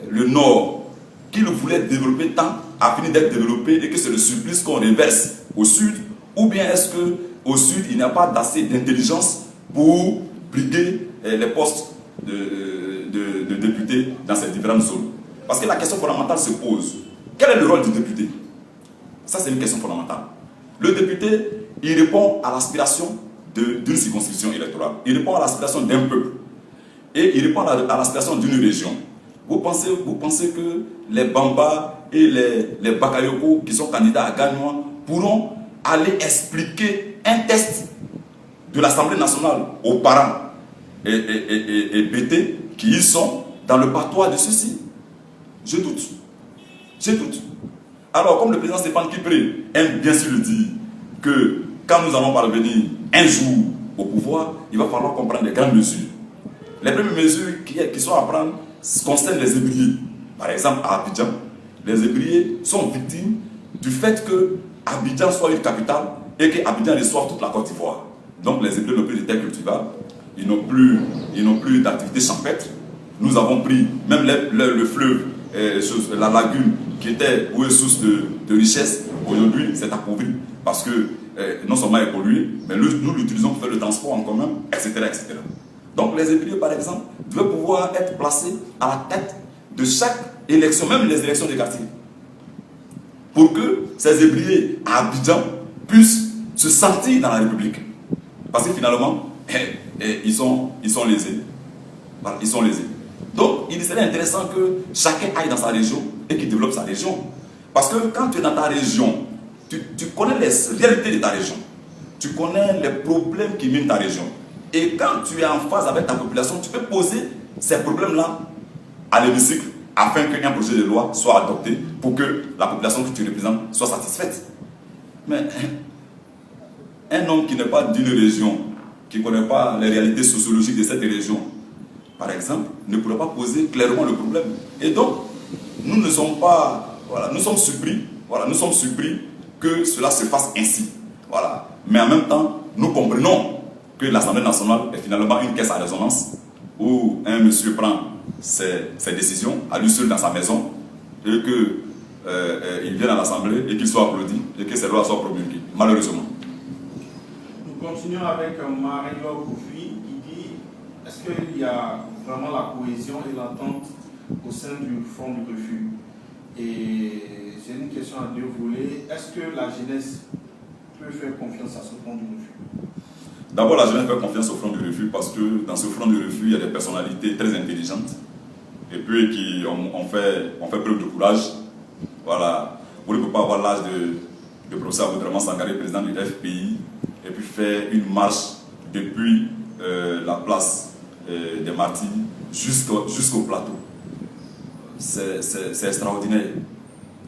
Speaker 2: le Nord, qui le voulait développer tant, a fini d'être développé et que c'est le surplus qu'on reverse au sud? Ou bien est-ce qu'au sud, il n'y a pas d'assez d'intelligence pour briguer les postes de députés dans ces différentes zones? Parce que la question fondamentale se pose. Quel est le rôle du député? Ça, c'est une question fondamentale. Le député, il répond à l'aspiration d'une circonscription électorale. Il répond à l'aspiration d'un peuple. et il répond à la situation d'une région. Vous pensez que les Bamba et les Bakayoko qui sont candidats à Gagnois pourront aller expliquer un test de l'Assemblée nationale aux parents et BT qui y sont dans le patois de ceux-ci? Je doute. Je doute. Alors, comme le président Stéphane Kipré aime bien sûr le dire que quand nous allons parvenir un jour au pouvoir, il va falloir comprendre des grandes mesures. Les premières mesures qui sont à prendre concernent les ébriers. Par exemple, à Abidjan, les ébriers sont victimes du fait que Abidjan soit une capitale et qu'Abidjan reçoive toute la Côte d'Ivoire. Donc les ébriers n'ont plus de terres cultivables, ils n'ont plus d'activité champêtre. Nous avons pris même le fleuve, la lagune qui était une source de richesse, aujourd'hui c'est appauvri parce que non seulement est pollué, mais nous l'utilisons pour faire le transport en commun, etc., etc. Donc les ébriers, par exemple, doivent pouvoir être placés à la tête de chaque élection, même les élections des quartiers, pour que ces ébriers à Abidjan puissent se sentir dans la République. Parce que finalement, ils sont lésés. Voilà, ils sont lésés. Donc, il serait intéressant que chacun aille dans sa région et qu'il développe sa région. Parce que quand tu es dans ta région, tu connais les réalités de ta région. Tu connais les problèmes qui minent ta région. Et quand tu es en phase avec ta population, tu peux poser ces problèmes-là à l'hémicycle afin qu'un projet de loi soit adopté pour que la population que tu représentes soit satisfaite. Mais un homme qui n'est pas d'une région, qui ne connaît pas les réalités sociologiques de cette région, par exemple, ne pourrait pas poser clairement le problème. Et donc, nous ne sommes pas... Voilà, nous sommes surpris. Voilà, nous sommes surpris que cela se fasse ainsi. Voilà. Mais en même temps, nous comprenons que l'Assemblée nationale est finalement une caisse à résonance où un monsieur prend ses décisions à lui seul dans sa maison et qu'il vienne à l'Assemblée et qu'il soit applaudi et que ces lois soient promulguées, malheureusement.
Speaker 1: Nous continuons avec Marie-Laure Kofi qui dit: est-ce qu'il y a vraiment la cohésion et l'entente au sein du Front du Refus? Et c'est une question à deux volets. Est-ce que la jeunesse peut faire confiance à ce Front du Refus?
Speaker 2: D'abord, la jeunesse fait confiance au Front du Refus parce que dans ce Front du Refus, il y a des personnalités très intelligentes et puis qui ont fait preuve de courage. Voilà. Vous ne pouvez pas avoir l'âge de professeur Aboudraman Sangaré, président du FPI, et puis faire une marche depuis la place des Martyrs jusqu'au plateau. C'est extraordinaire.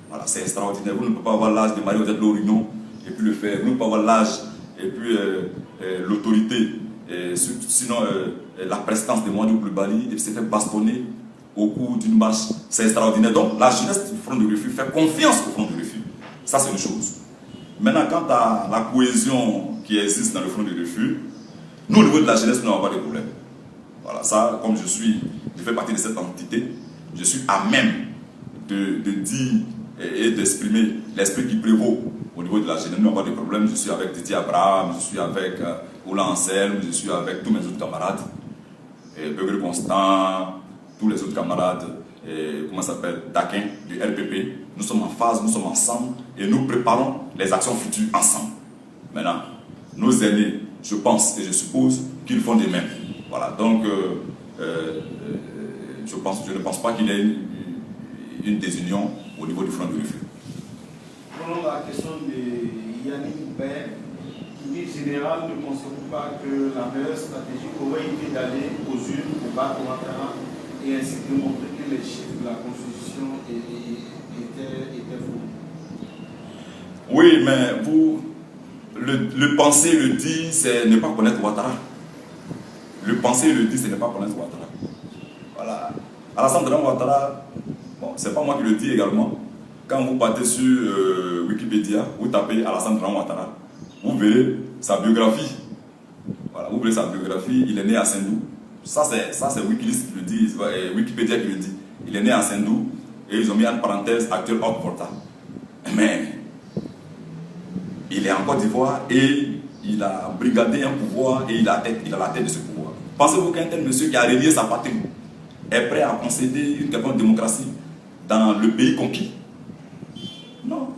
Speaker 2: Voilà, c'est extraordinaire. Vous ne pouvez pas avoir l'âge de Marie-Odette Lorignon et puis le faire. Vous ne pouvez pas avoir l'âge et puis l'autorité, sinon la prestance de Mouadou Koulibaly, et s'est fait bastonner au cours d'une marche. C'est extraordinaire. Donc la jeunesse du Front du Refus fait confiance au Front du Refus. Ça, c'est une chose. Maintenant, quant à la cohésion qui existe dans le Front du Refus, nous, au niveau de la jeunesse, nous n'avons pas de problème. Voilà, ça, comme je fais partie de cette entité, je suis à même de dire et d'exprimer l'esprit qui prévaut au niveau de la jeunesse. Nous n'avons pas de problème. Je suis avec Didier Abraham, je suis avec Oula Anselme, je suis avec tous mes autres camarades, Beugre Constant, tous les autres camarades, comment ça s'appelle, Daquin, du RPP. Nous sommes en phase, nous sommes ensemble et nous préparons les actions futures ensemble. Maintenant, nos aînés, je pense et je suppose qu'ils font des mêmes. Voilà, donc je ne pense pas qu'il y ait une désunion au niveau du Front du Refus.
Speaker 1: Prenons la question de Yannick Bain, qui dit: général, ne pensez-vous pas que la meilleure stratégie aurait été d'aller aux urnes, au battre Ouattara et ainsi démontrer que les chiffres de la Constitution étaient faux?
Speaker 2: Oui, mais vous, le penser, le dire, c'est ne pas connaître Ouattara. Le penser, le dire, c'est ne pas connaître Ouattara. Voilà. Alassane Dramane Ouattara, bon, c'est pas moi qui le dis également. Quand vous partez sur Wikipédia, vous tapez Alassane Dramane Ouattara, vous verrez sa biographie. Voilà, vous verrez sa biographie. Il est né à Sendou. Ça, c'est Wikileaks qui le dit, Wikipédia qui le dit. Il est né à Sendou et ils ont mis en parenthèse actuel Haute-Volta. Mais il est en Côte d'Ivoire et il a brigadé un pouvoir et il a la tête de ce pouvoir. Pensez-vous qu'un tel monsieur qui a relié sa patrie est prêt à concéder une quelconque démocratie dans le pays conquis? Non.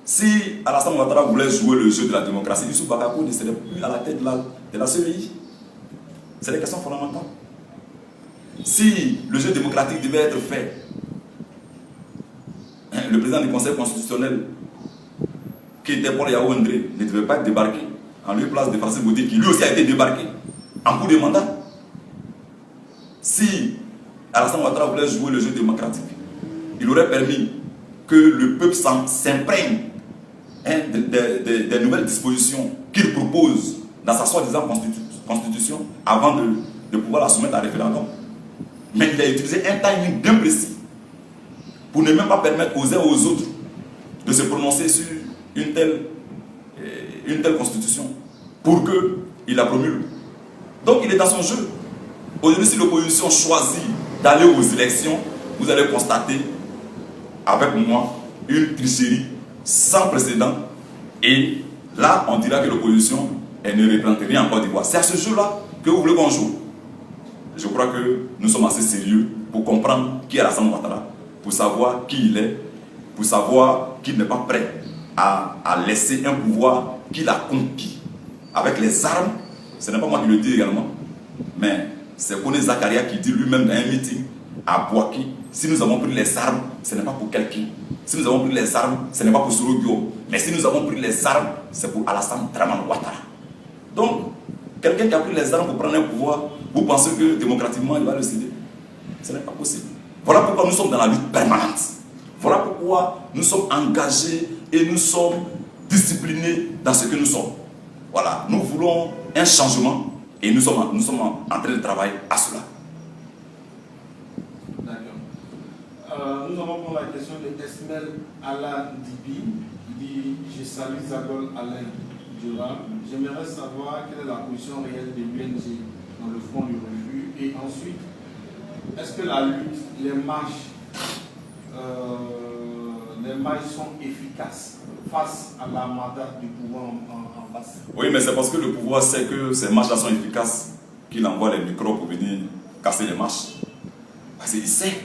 Speaker 2: Si Alassane Ouattara voulait jouer le jeu de la démocratie, Youssou Bakakou ne serait plus à la tête de la CEI. C'est des questions fondamentales. Si le jeu démocratique devait être fait, le président du Conseil constitutionnel, qui était Paul Yao André, ne devait pas être débarqué en lieu et place de Francis Gauthier, qui lui aussi a été débarqué en cours de mandat. Si Alassane Ouattara voulait jouer le jeu démocratique, il aurait permis que le peuple s'imprègne des nouvelles dispositions qu'il propose dans sa soi-disant constitution avant de pouvoir la soumettre à référendum. Mais il a utilisé un timing bien précis pour ne même pas permettre aux uns et aux autres de se prononcer sur une telle constitution pour qu'il la promulgue. Donc il est dans son jeu. Aujourd'hui, si l'opposition choisit d'aller aux élections, vous allez constater avec moi une tricherie sans précédent. Et là, on dira que l'opposition ne représente rien en Côte d'Ivoire. C'est à ce jeu-là que vous voulez qu'on joue. Je crois que nous sommes assez sérieux pour comprendre qui est Alassane Ouattara, pour savoir qui il est, pour savoir qu'il n'est pas prêt à laisser un pouvoir qu'il a conquis avec les armes. Ce n'est pas moi qui le dis également, mais c'est Koné Zakaria qui dit lui-même dans un meeting à Bouaké, si nous avons pris les armes, ce n'est pas pour quelqu'un. Si nous avons pris les armes, ce n'est pas pour Soro Guio. Mais si nous avons pris les armes, c'est pour Alassane Dramane Ouattara. Donc, quelqu'un qui a pris les armes pour prendre un pouvoir, vous pensez que démocratiquement il va le céder? Ce n'est pas possible. Voilà pourquoi nous sommes dans la lutte permanente. Voilà pourquoi nous sommes engagés et nous sommes disciplinés dans ce que nous sommes. Voilà, nous voulons un changement et nous sommes en train de travailler à cela.
Speaker 3: D'accord. Nous avons pour la question de Esmel Alain Dibi. Il dit: je salue Zagol Alain Durand. J'aimerais savoir quelle est la position réelle de l'UNG dans le front du refus. Et ensuite, est-ce que la lutte, les marches sont efficaces face à la mandat du pouvoir en face?
Speaker 2: Oui, mais c'est parce que le pouvoir sait que ces marches-là sont efficaces qu'il envoie les micros pour venir casser les marches. Parce qu'il sait.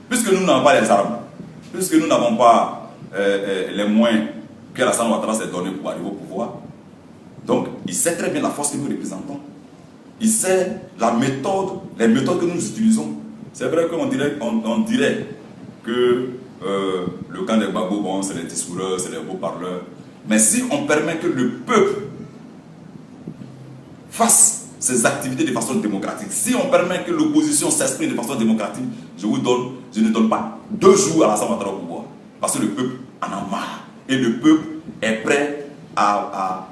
Speaker 2: Puisque nous n'avons pas les armes, puisque nous n'avons pas les moyens que Alassane Ouattara s'est donné pour arriver au pouvoir, donc il sait très bien la force que nous représentons. Il sait les méthodes que nous utilisons. C'est vrai qu'on dirait que le camp des Gbagbo, bon, c'est les discoureurs, c'est les beaux parleurs. Mais si on permet que le peuple fasse ses activités de façon démocratique, si on permet que l'opposition s'exprime de façon démocratique, je ne donne pas 2 jours à Alassane Ouattara au pouvoir. Parce que le peuple en a marre. Et le peuple est prêt à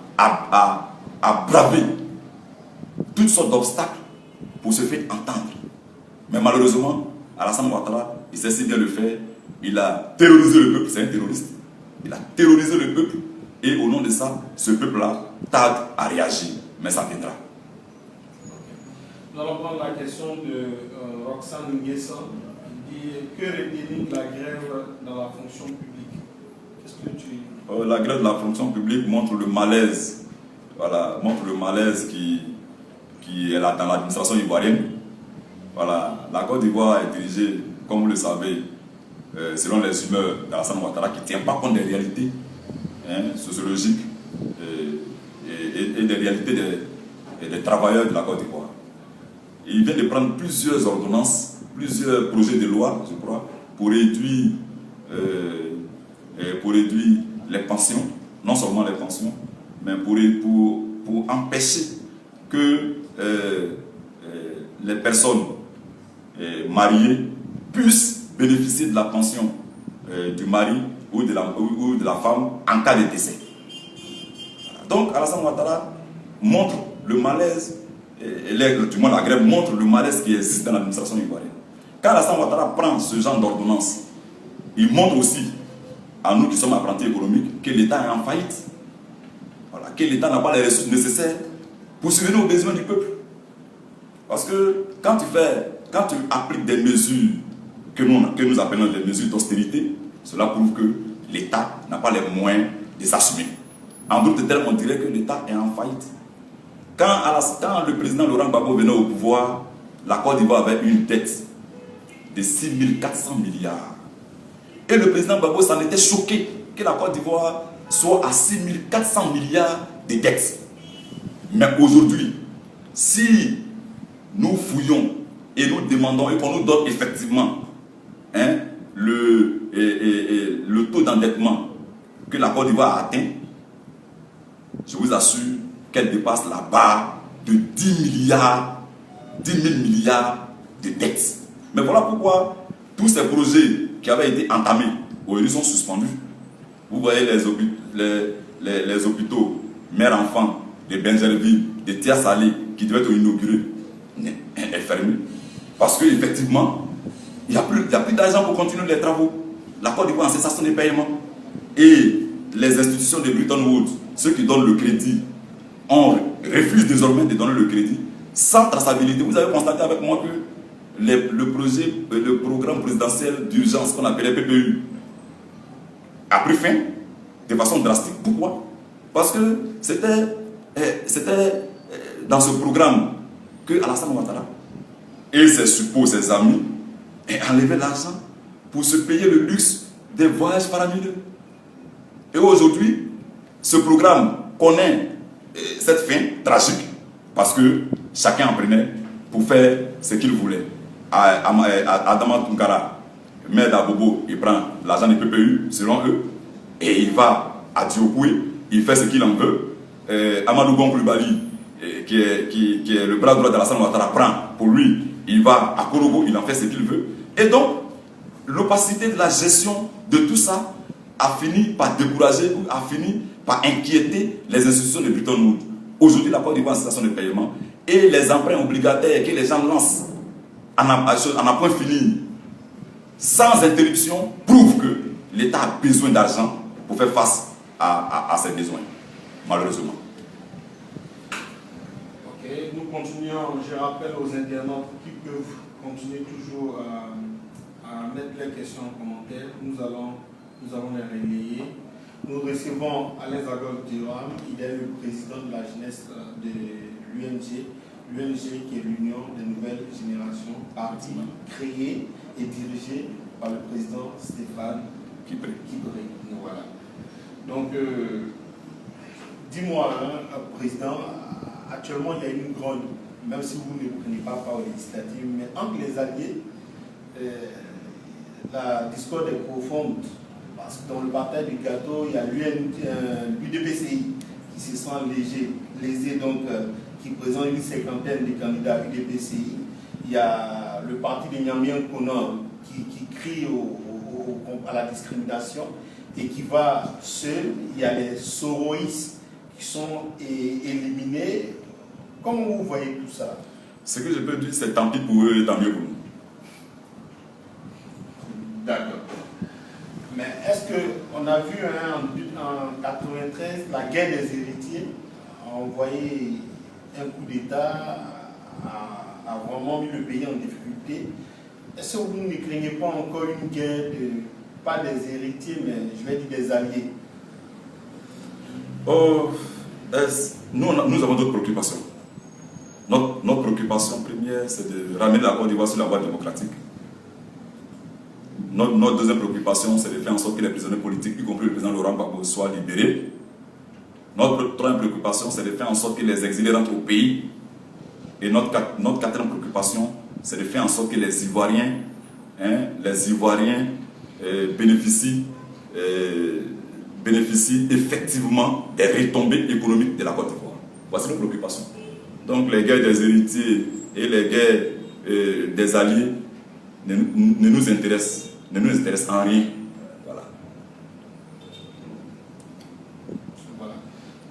Speaker 2: braver toutes sortes d'obstacles pour se faire entendre. Mais malheureusement, Alassane Ouattara, il sait si bien le faire. Il a terrorisé le peuple, c'est un terroriste. Il a terrorisé le peuple. Et au nom de ça, ce peuple-là tarde à réagir. Mais ça viendra.
Speaker 3: Nous allons prendre la question de Roxane Nguessan. Il dit: que retenir de la grève dans la fonction publique? Qu'est-ce que tu...
Speaker 2: La grève de la fonction publique montre le malaise. Voilà, montre le malaise qui est là dans l'administration ivoirienne. Voilà, la Côte d'Ivoire est dirigée, comme vous le savez, selon les humeurs d'Alassane Ouattara, qui ne tient pas compte des réalités sociologiques et des réalités des travailleurs de la Côte d'Ivoire. Il vient de prendre plusieurs ordonnances, plusieurs projets de loi, je crois, pour réduire les pensions, non seulement les pensions, mais pour empêcher que les personnes mariées puissent bénéficier de la pension du mari ou de la femme en cas de décès. Donc Alassane Ouattara montre le malaise, du moins la grève montre le malaise qui existe dans l'administration ivoirienne. Quand Alassane Ouattara prend ce genre d'ordonnance, il montre aussi à nous qui sommes apprentis économiques que l'État est en faillite. Voilà, que l'État n'a pas les ressources nécessaires pour subvenir aux besoins du peuple. Parce que quand tu appliques des mesures que nous appelons des mesures d'austérité, cela prouve que l'État n'a pas les moyens de s'assumer. En d'autres termes, on dirait que l'État est en faillite. Quand le président Laurent Gbagbo venait au pouvoir, la Côte d'Ivoire avait une dette de 6 400 milliards. Et le président Gbagbo s'en était choqué que la Côte d'Ivoire soit à 6 400 milliards de dettes. Mais aujourd'hui, si nous fouillons et nous demandons et qu'on nous donne effectivement le taux d'endettement que la Côte d'Ivoire a atteint, je vous assure qu'elle dépasse la barre de 10 000 milliards de dettes. Mais voilà pourquoi tous ces projets qui avaient été entamés aujourd'hui sont suspendus. Vous voyez les hôpitaux mère-enfant de Benjerville, de Tia-Salé, qui devaient être inaugurés, est fermé. Parce qu'effectivement, il n'y a plus d'argent pour continuer les travaux. La Côte d'Ivoire en cessation de paiement. Et les institutions de Bretton Woods, ceux qui donnent le crédit, refusent désormais de donner le crédit sans traçabilité. Vous avez constaté avec moi que le programme présidentiel d'urgence qu'on appelait PPU a pris fin de façon drastique. Pourquoi? Parce que c'était dans ce programme que Alassane Ouattara et ses suppôts, ses amis, enlevaient l'argent pour se payer le luxe des voyages faramineux. Et aujourd'hui, ce programme connaît cette fin tragique parce que chacun en prenait pour faire ce qu'il voulait. Adama Tunkara, maire d'Abobo, il prend l'argent du PPU, selon eux, et il va à Diokoué, il fait ce qu'il en veut. Amadou Gon Coulibaly, qui est le bras droit d'Alassane Ouattara, prend pour lui, il va à Korogo, il en fait ce qu'il veut. Et donc, l'opacité de la gestion de tout ça a fini par décourager, a fini par inquiéter les institutions de Bretton Woods. Aujourd'hui, la Côte d'Ivoire est en situation de paiement et les emprunts obligataires que les gens lancent en un point fini, sans interruption, prouvent que l'État a besoin d'argent pour faire face à ses besoins, malheureusement.
Speaker 3: Ok, nous continuons. Je rappelle aux internautes qui peuvent continuer toujours à mettre les questions en commentaire. Nous allons les relayer. Nous recevons Alain Zagol-Durham, il est le président de la jeunesse de l'UNG. L'UNG qui est l'Union des Nouvelles Générations, parti créé et dirigé par le président Stéphane Kibré. Voilà. Donc, dis-moi, président, actuellement il y a une grande, même si vous ne prenez pas part aux législatives, mais entre les alliés, la discorde est profonde. Parce que dans le partage du gâteau, il y a l'UDPCI qui se sent lésé, donc qui présente une cinquantaine de candidats UDPCI. Il y a le parti de Nyamien Konan qui crie à la discrimination et qui va seul. Il y a les Soroïs qui sont éliminés. Comment vous voyez tout ça?
Speaker 2: Ce que je peux dire, c'est tant pis pour eux et tant mieux pour nous.
Speaker 3: D'accord. Mais est-ce qu'on a vu en 1993 la guerre des héritiers a envoyé un coup d'État, a vraiment mis le pays en difficulté? Est-ce que vous ne craignez pas encore une guerre, pas des héritiers, mais je vais dire des alliés?
Speaker 2: Nous avons d'autres préoccupations. Notre préoccupation première, c'est de ramener la Côte d'Ivoire sur la voie démocratique. Notre deuxième préoccupation, c'est de faire en sorte que les prisonniers politiques, y compris le président Laurent Gbagbo, soient libérés. Notre troisième préoccupation, c'est de faire en sorte que les exilés rentrent au pays. Et notre quatrième préoccupation, c'est de faire en sorte que les Ivoiriens bénéficient effectivement des retombées économiques de la Côte d'Ivoire. Voici nos préoccupations. Donc les guerres des héritiers et les guerres des alliés ne nous intéressent en rien. Voilà.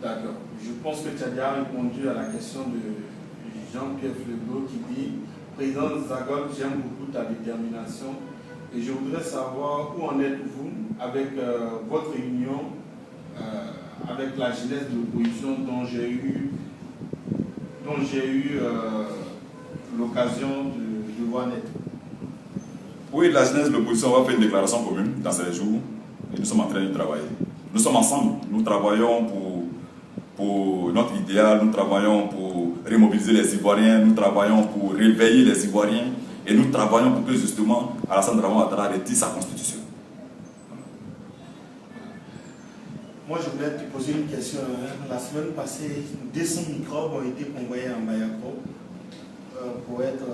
Speaker 3: D'accord. Je pense que tu as déjà répondu à la question de Jean-Pierre Fleureau qui dit: Président Zagol, j'aime beaucoup ta détermination et je voudrais savoir où en êtes-vous avec votre réunion avec la jeunesse de l'opposition dont j'ai eu l'occasion de voir naître.
Speaker 2: Oui, la jeunesse de l'opposition va faire une déclaration commune dans ces jours et nous sommes en train de travailler. Nous sommes ensemble, nous travaillons pour notre idéal, nous travaillons pour remobiliser les Ivoiriens, nous travaillons pour réveiller les Ivoiriens et nous travaillons pour que justement Alassane Ouattara retire sa constitution.
Speaker 1: Moi, je voulais te poser une question. La semaine passée, 200 microbes ont été convoyés en Mayako pour être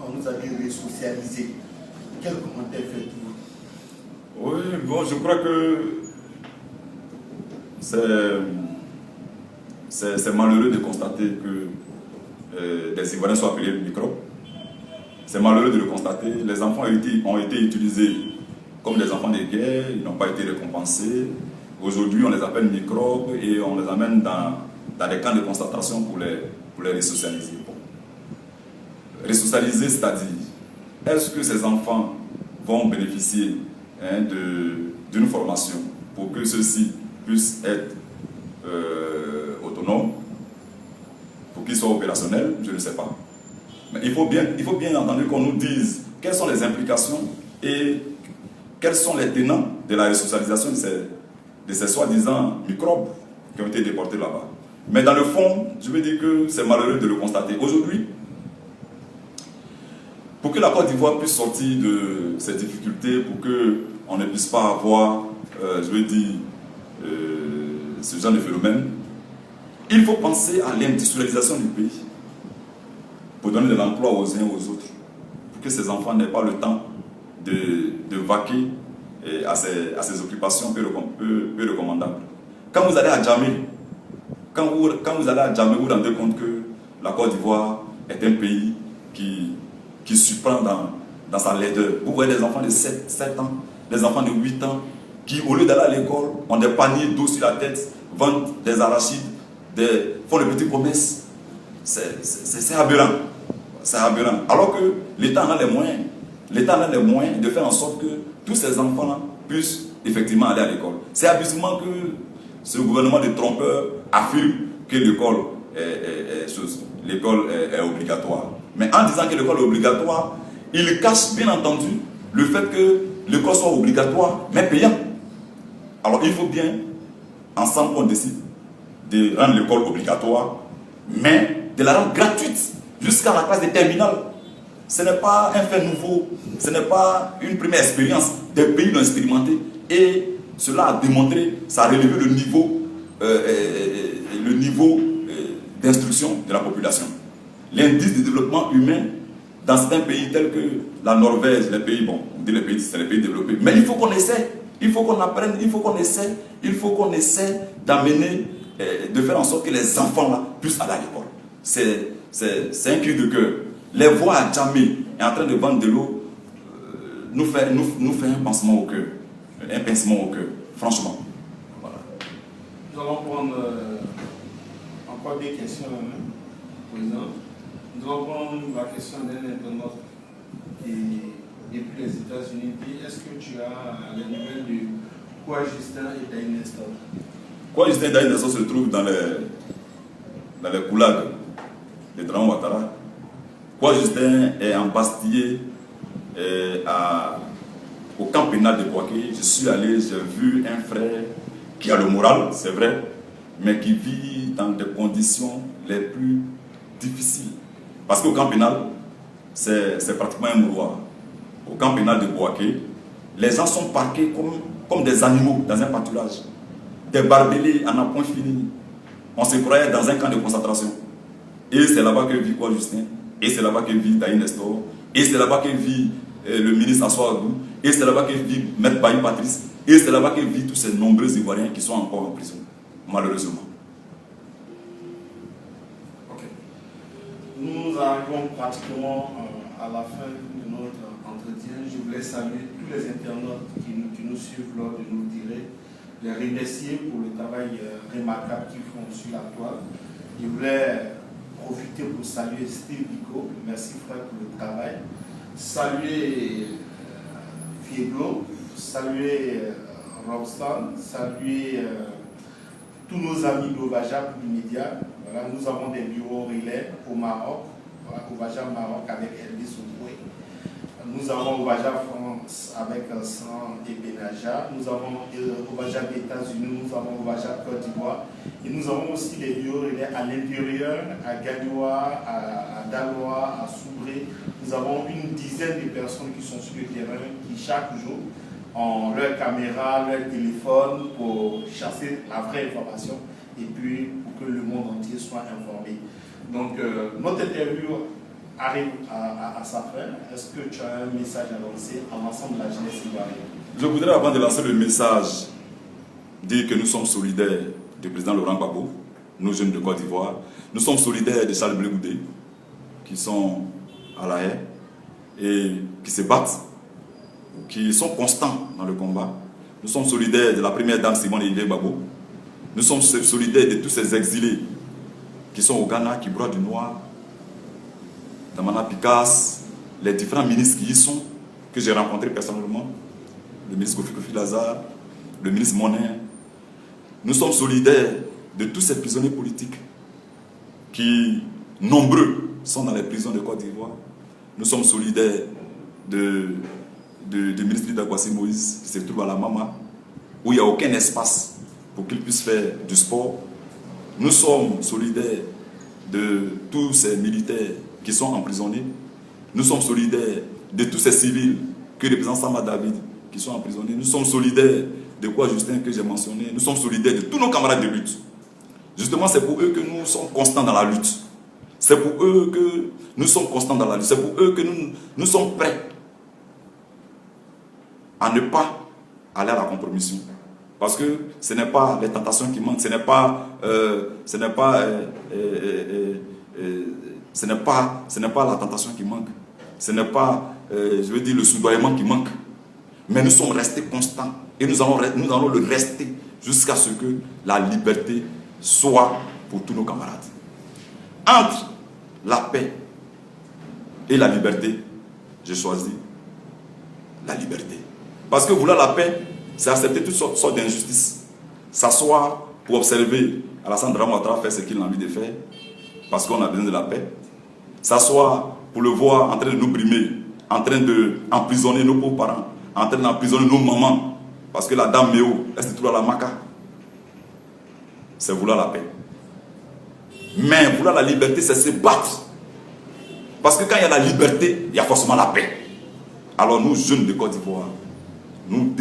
Speaker 1: on nous a dit resocialiser. Quel commentaire faites-vous?
Speaker 2: Oui, bon, je crois que c'est malheureux de constater que des Ivoiriens soient appelés microbes. C'est malheureux de le constater. Les enfants ont été utilisés comme des enfants de guerre, ils n'ont pas été récompensés. Aujourd'hui, on les appelle microbes et on les amène dans des camps de concentration pour les resocialiser. Bon. Resocialiser, c'est-à-dire, est-ce que ces enfants vont bénéficier d'une formation pour que ceux-ci puissent être autonomes, pour qu'ils soient opérationnels? Je ne sais pas. Mais il faut bien entendu qu'on nous dise quelles sont les implications et quels sont les tenants de la resocialisation de ces soi-disant microbes qui ont été déportés là-bas. Mais dans le fond, je veux dire que c'est malheureux de le constater. Aujourd'hui, pour que la Côte d'Ivoire puisse sortir de ces difficultés, pour qu'on ne puisse pas avoir, ce genre de phénomène, il faut penser à l'industrialisation du pays pour donner de l'emploi aux uns et aux autres, pour que ces enfants n'aient pas le temps de vaquer à ces occupations peu recommandables. Quand vous allez à Djamé, vous vous rendez compte que la Côte d'Ivoire est un pays qui surprend dans sa laideur. Vous voyez des enfants de 7 ans, des enfants de 8 ans, qui au lieu d'aller à l'école, ont des paniers d'eau sur la tête, vendent des arachides, font des petites promesses. C'est aberrant. C'est aberrant. Alors que l'État en a les moyens. L'État en a les moyens de faire en sorte que tous ces enfants-là puissent effectivement aller à l'école. C'est abusivement que ce gouvernement de trompeurs affirme que l'école est obligatoire. Mais en disant que l'école est obligatoire, il cache bien entendu le fait que l'école soit obligatoire, mais payant. Alors il faut bien, ensemble, qu'on décide de rendre l'école obligatoire, mais de la rendre gratuite jusqu'à la classe de terminale. Ce n'est pas un fait nouveau, ce n'est pas une première expérience. Des pays l'ont expérimenté et cela a démontré, ça a relevé le niveau d'instruction de la population. L'indice de développement humain dans certains pays tels que la Norvège, les pays, bon, on dit les pays, c'est les pays développés, mais il faut qu'on essaie, il faut qu'on apprenne, il faut qu'on essaie d'amener, de faire en sorte que les enfants là puissent aller à l'école. C'est un cri de cœur. Les voir à Djamé et en train de vendre de l'eau nous fait un pincement au cœur. Un pincement au cœur, franchement. Voilà.
Speaker 3: Nous allons prendre encore des questions, Président. Nous allons prendre la question d'un internaute depuis les États-Unis. Est-ce que tu as les nouvelles de Kwa Justin et Daï Nestor?
Speaker 2: Kwa Justin et Daï Nestor se trouvent dans les goulags de Dramane Ouattara. Kwa Justin est embastillé au camp pénal de Bouaké. Je suis allé, j'ai vu un frère qui a le moral, c'est vrai, mais qui vit dans des conditions les plus difficiles. Parce qu'au camp pénal, c'est pratiquement un mouroir. Au camp pénal de Bouaké, les gens sont parqués comme des animaux dans un pâturage. Des barbelés en un point fini. On se croyait dans un camp de concentration. Et c'est là-bas que vit Kwa Justin. Et c'est là-bas que vit Daï Nestor. Et c'est là-bas que vit le ministre Assou Agou. Et c'est là-bas que vit Maître Bayi Patrice. Et c'est là-bas que vivent tous ces nombreux Ivoiriens qui sont encore en prison, malheureusement.
Speaker 3: Okay. Nous arrivons pratiquement à la fin de notre entretien. Je voulais saluer tous les internautes qui nous suivent lors de nos directs, les remercier pour le travail remarquable qu'ils font sur la toile. Je voulais profiter pour saluer Steve Biko. Merci frère pour le travail. Saluer Fieglo, saluer Robston, saluer tous nos amis d'Ovaja pour l'immédiat. Voilà, nous avons des bureaux relais au Maroc, voilà, Ovaja Maroc avec Elvis Ouboué. Nous avons Ovaja France avec San et Benaja. Nous avons Ovaja des États-Unis, nous avons Ovaja Côte d'Ivoire. Et nous avons aussi des bureaux relais à l'intérieur, à Gadoua, à Daloa, à Soubré. Nous avons une dizaine de personnes qui sont sur le terrain, qui chaque jour ont leur caméra, leur téléphone pour chasser la vraie information et puis pour que le monde entier soit informé. Donc notre interview
Speaker 1: arrive à sa fin. Est-ce que tu as un message à lancer à l'ensemble de la jeunesse ivoirienne?
Speaker 2: Je voudrais, avant de lancer le message, dire que nous sommes solidaires du président Laurent Gbagbo, nous jeunes de Côte d'Ivoire. Nous sommes solidaires de Charles Blé Goudé, qui sont à la haie et qui se battent, qui sont constants dans le combat. Nous sommes solidaires de la première dame Simone Elie Gbagbo. Nous sommes solidaires de tous ces exilés qui sont au Ghana, qui broient du noir, Damana Picasse, les différents ministres qui y sont, que j'ai rencontrés personnellement, le ministre Kofi Lazare, le ministre Monet. Nous sommes solidaires de tous ces prisonniers politiques qui, nombreux, sont dans les prisons de Côte d'Ivoire. Nous sommes solidaires du ministre d'Aguassi Moïse, qui se trouve à la Mama, où il n'y a aucun espace pour qu'il puisse faire du sport. Nous sommes solidaires de tous ces militaires qui sont emprisonnés. Nous sommes solidaires de tous ces civils que représente Sama David qui sont emprisonnés. Nous sommes solidaires de quoi Justin que j'ai mentionné. Nous sommes solidaires de tous nos camarades de lutte. Justement, c'est pour eux que nous sommes constants dans la lutte. C'est pour eux que nous sommes constants dans la lutte. C'est pour eux que nous sommes prêts à ne pas aller à la compromission. Parce que ce n'est pas les tentations qui manquent, ce n'est pas la tentation qui manque, ce n'est pas, le soudoyement qui manque. Mais nous sommes restés constants et nous allons le rester jusqu'à ce que la liberté soit pour tous nos camarades. Entre la paix et la liberté, j'ai choisi la liberté. Parce que vouloir la paix, c'est accepter toutes sortes d'injustices. S'asseoir pour observer Alassane Dramane Ouattara faire ce qu'il a envie de faire, parce qu'on a besoin de la paix. S'asseoir pour le voir en train de nous brimer, en train d'emprisonner nos pauvres parents, en train d'emprisonner nos mamans, parce que la dame Méo, elle se trouve à la Maca. C'est vouloir la paix. Mais vouloir la liberté, c'est se battre. Parce que quand il y a la liberté, il y a forcément la paix. Alors nous, jeunes de Côte d'Ivoire, nous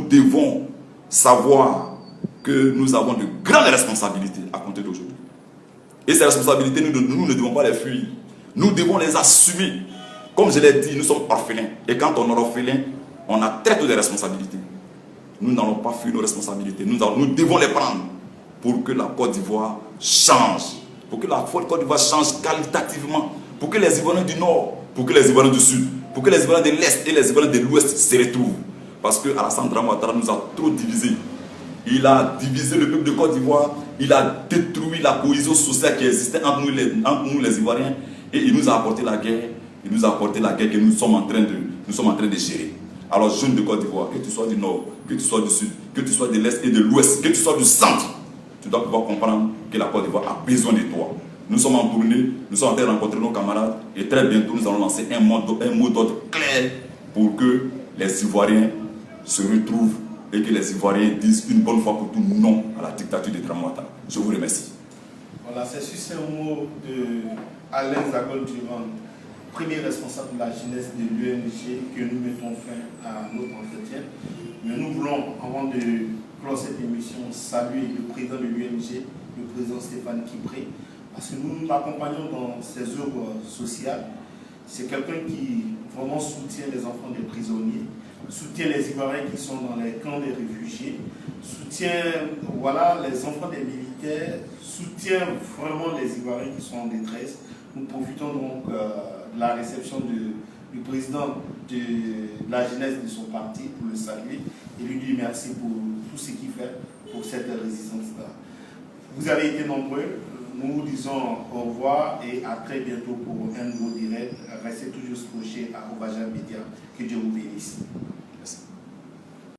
Speaker 2: devons savoir que nous avons de grandes responsabilités à compter d'aujourd'hui. Et ces responsabilités, nous ne devons pas les fuir. Nous devons les assumer. Comme je l'ai dit, nous sommes orphelins. Et quand on est orphelin, on a très tôt des responsabilités. Nous n'allons pas fuir nos responsabilités. Nous devons les prendre pour que la Côte d'Ivoire change. Pour que la Côte d'Ivoire change qualitativement. Pour que les Ivoiriens du Nord, pour que les Ivoiriens du Sud, pour que les Ivoiriens de l'Est et les Ivoiriens de l'Ouest se retrouvent. Parce que Alassane Dramane Ouattara nous a trop divisés. Il a divisé le peuple de Côte d'Ivoire. Il a détruit la cohésion sociale qui existait entre nous les Ivoiriens. Et il nous a apporté la guerre. Il nous a apporté la guerre que nous sommes en train de gérer. Alors, jeunes de Côte d'Ivoire, que tu sois du Nord, que tu sois du Sud, que tu sois de l'Est et de l'Ouest, que tu sois du centre, tu dois pouvoir comprendre que la Côte d'Ivoire a besoin de toi. Nous sommes en tournée, nous sommes en train de rencontrer nos camarades et très bientôt nous allons lancer un mot d'ordre clair pour que les Ivoiriens se retrouvent et que les Ivoiriens disent une bonne fois pour tout non à la dictature de Dramane Ouattara. Je vous remercie.
Speaker 1: Voilà, c'est sur ces mots de Alain Zagol-Durand, premier responsable de la jeunesse de l'UNG, que nous mettons fin à notre entretien. Mais nous voulons, avant de clore cette émission, saluer le président de l'UNG, le président Stéphane Kipré, parce que nous l'accompagnons dans ses œuvres sociales. C'est quelqu'un qui vraiment soutient les enfants des prisonniers, soutient les Ivoiriens qui sont dans les camps des réfugiés, soutient les enfants des militaires, soutient vraiment les Ivoiriens qui sont en détresse. Nous profitons donc de la réception du président de la jeunesse de son parti pour le saluer et lui dire merci pour tout ce qu'il fait pour cette résistance-là. Vous avez été nombreux. Nous vous disons au revoir et à très bientôt pour un nouveau direct. Restez toujours scotchés à Obaja Media. Que Dieu vous bénisse. Merci.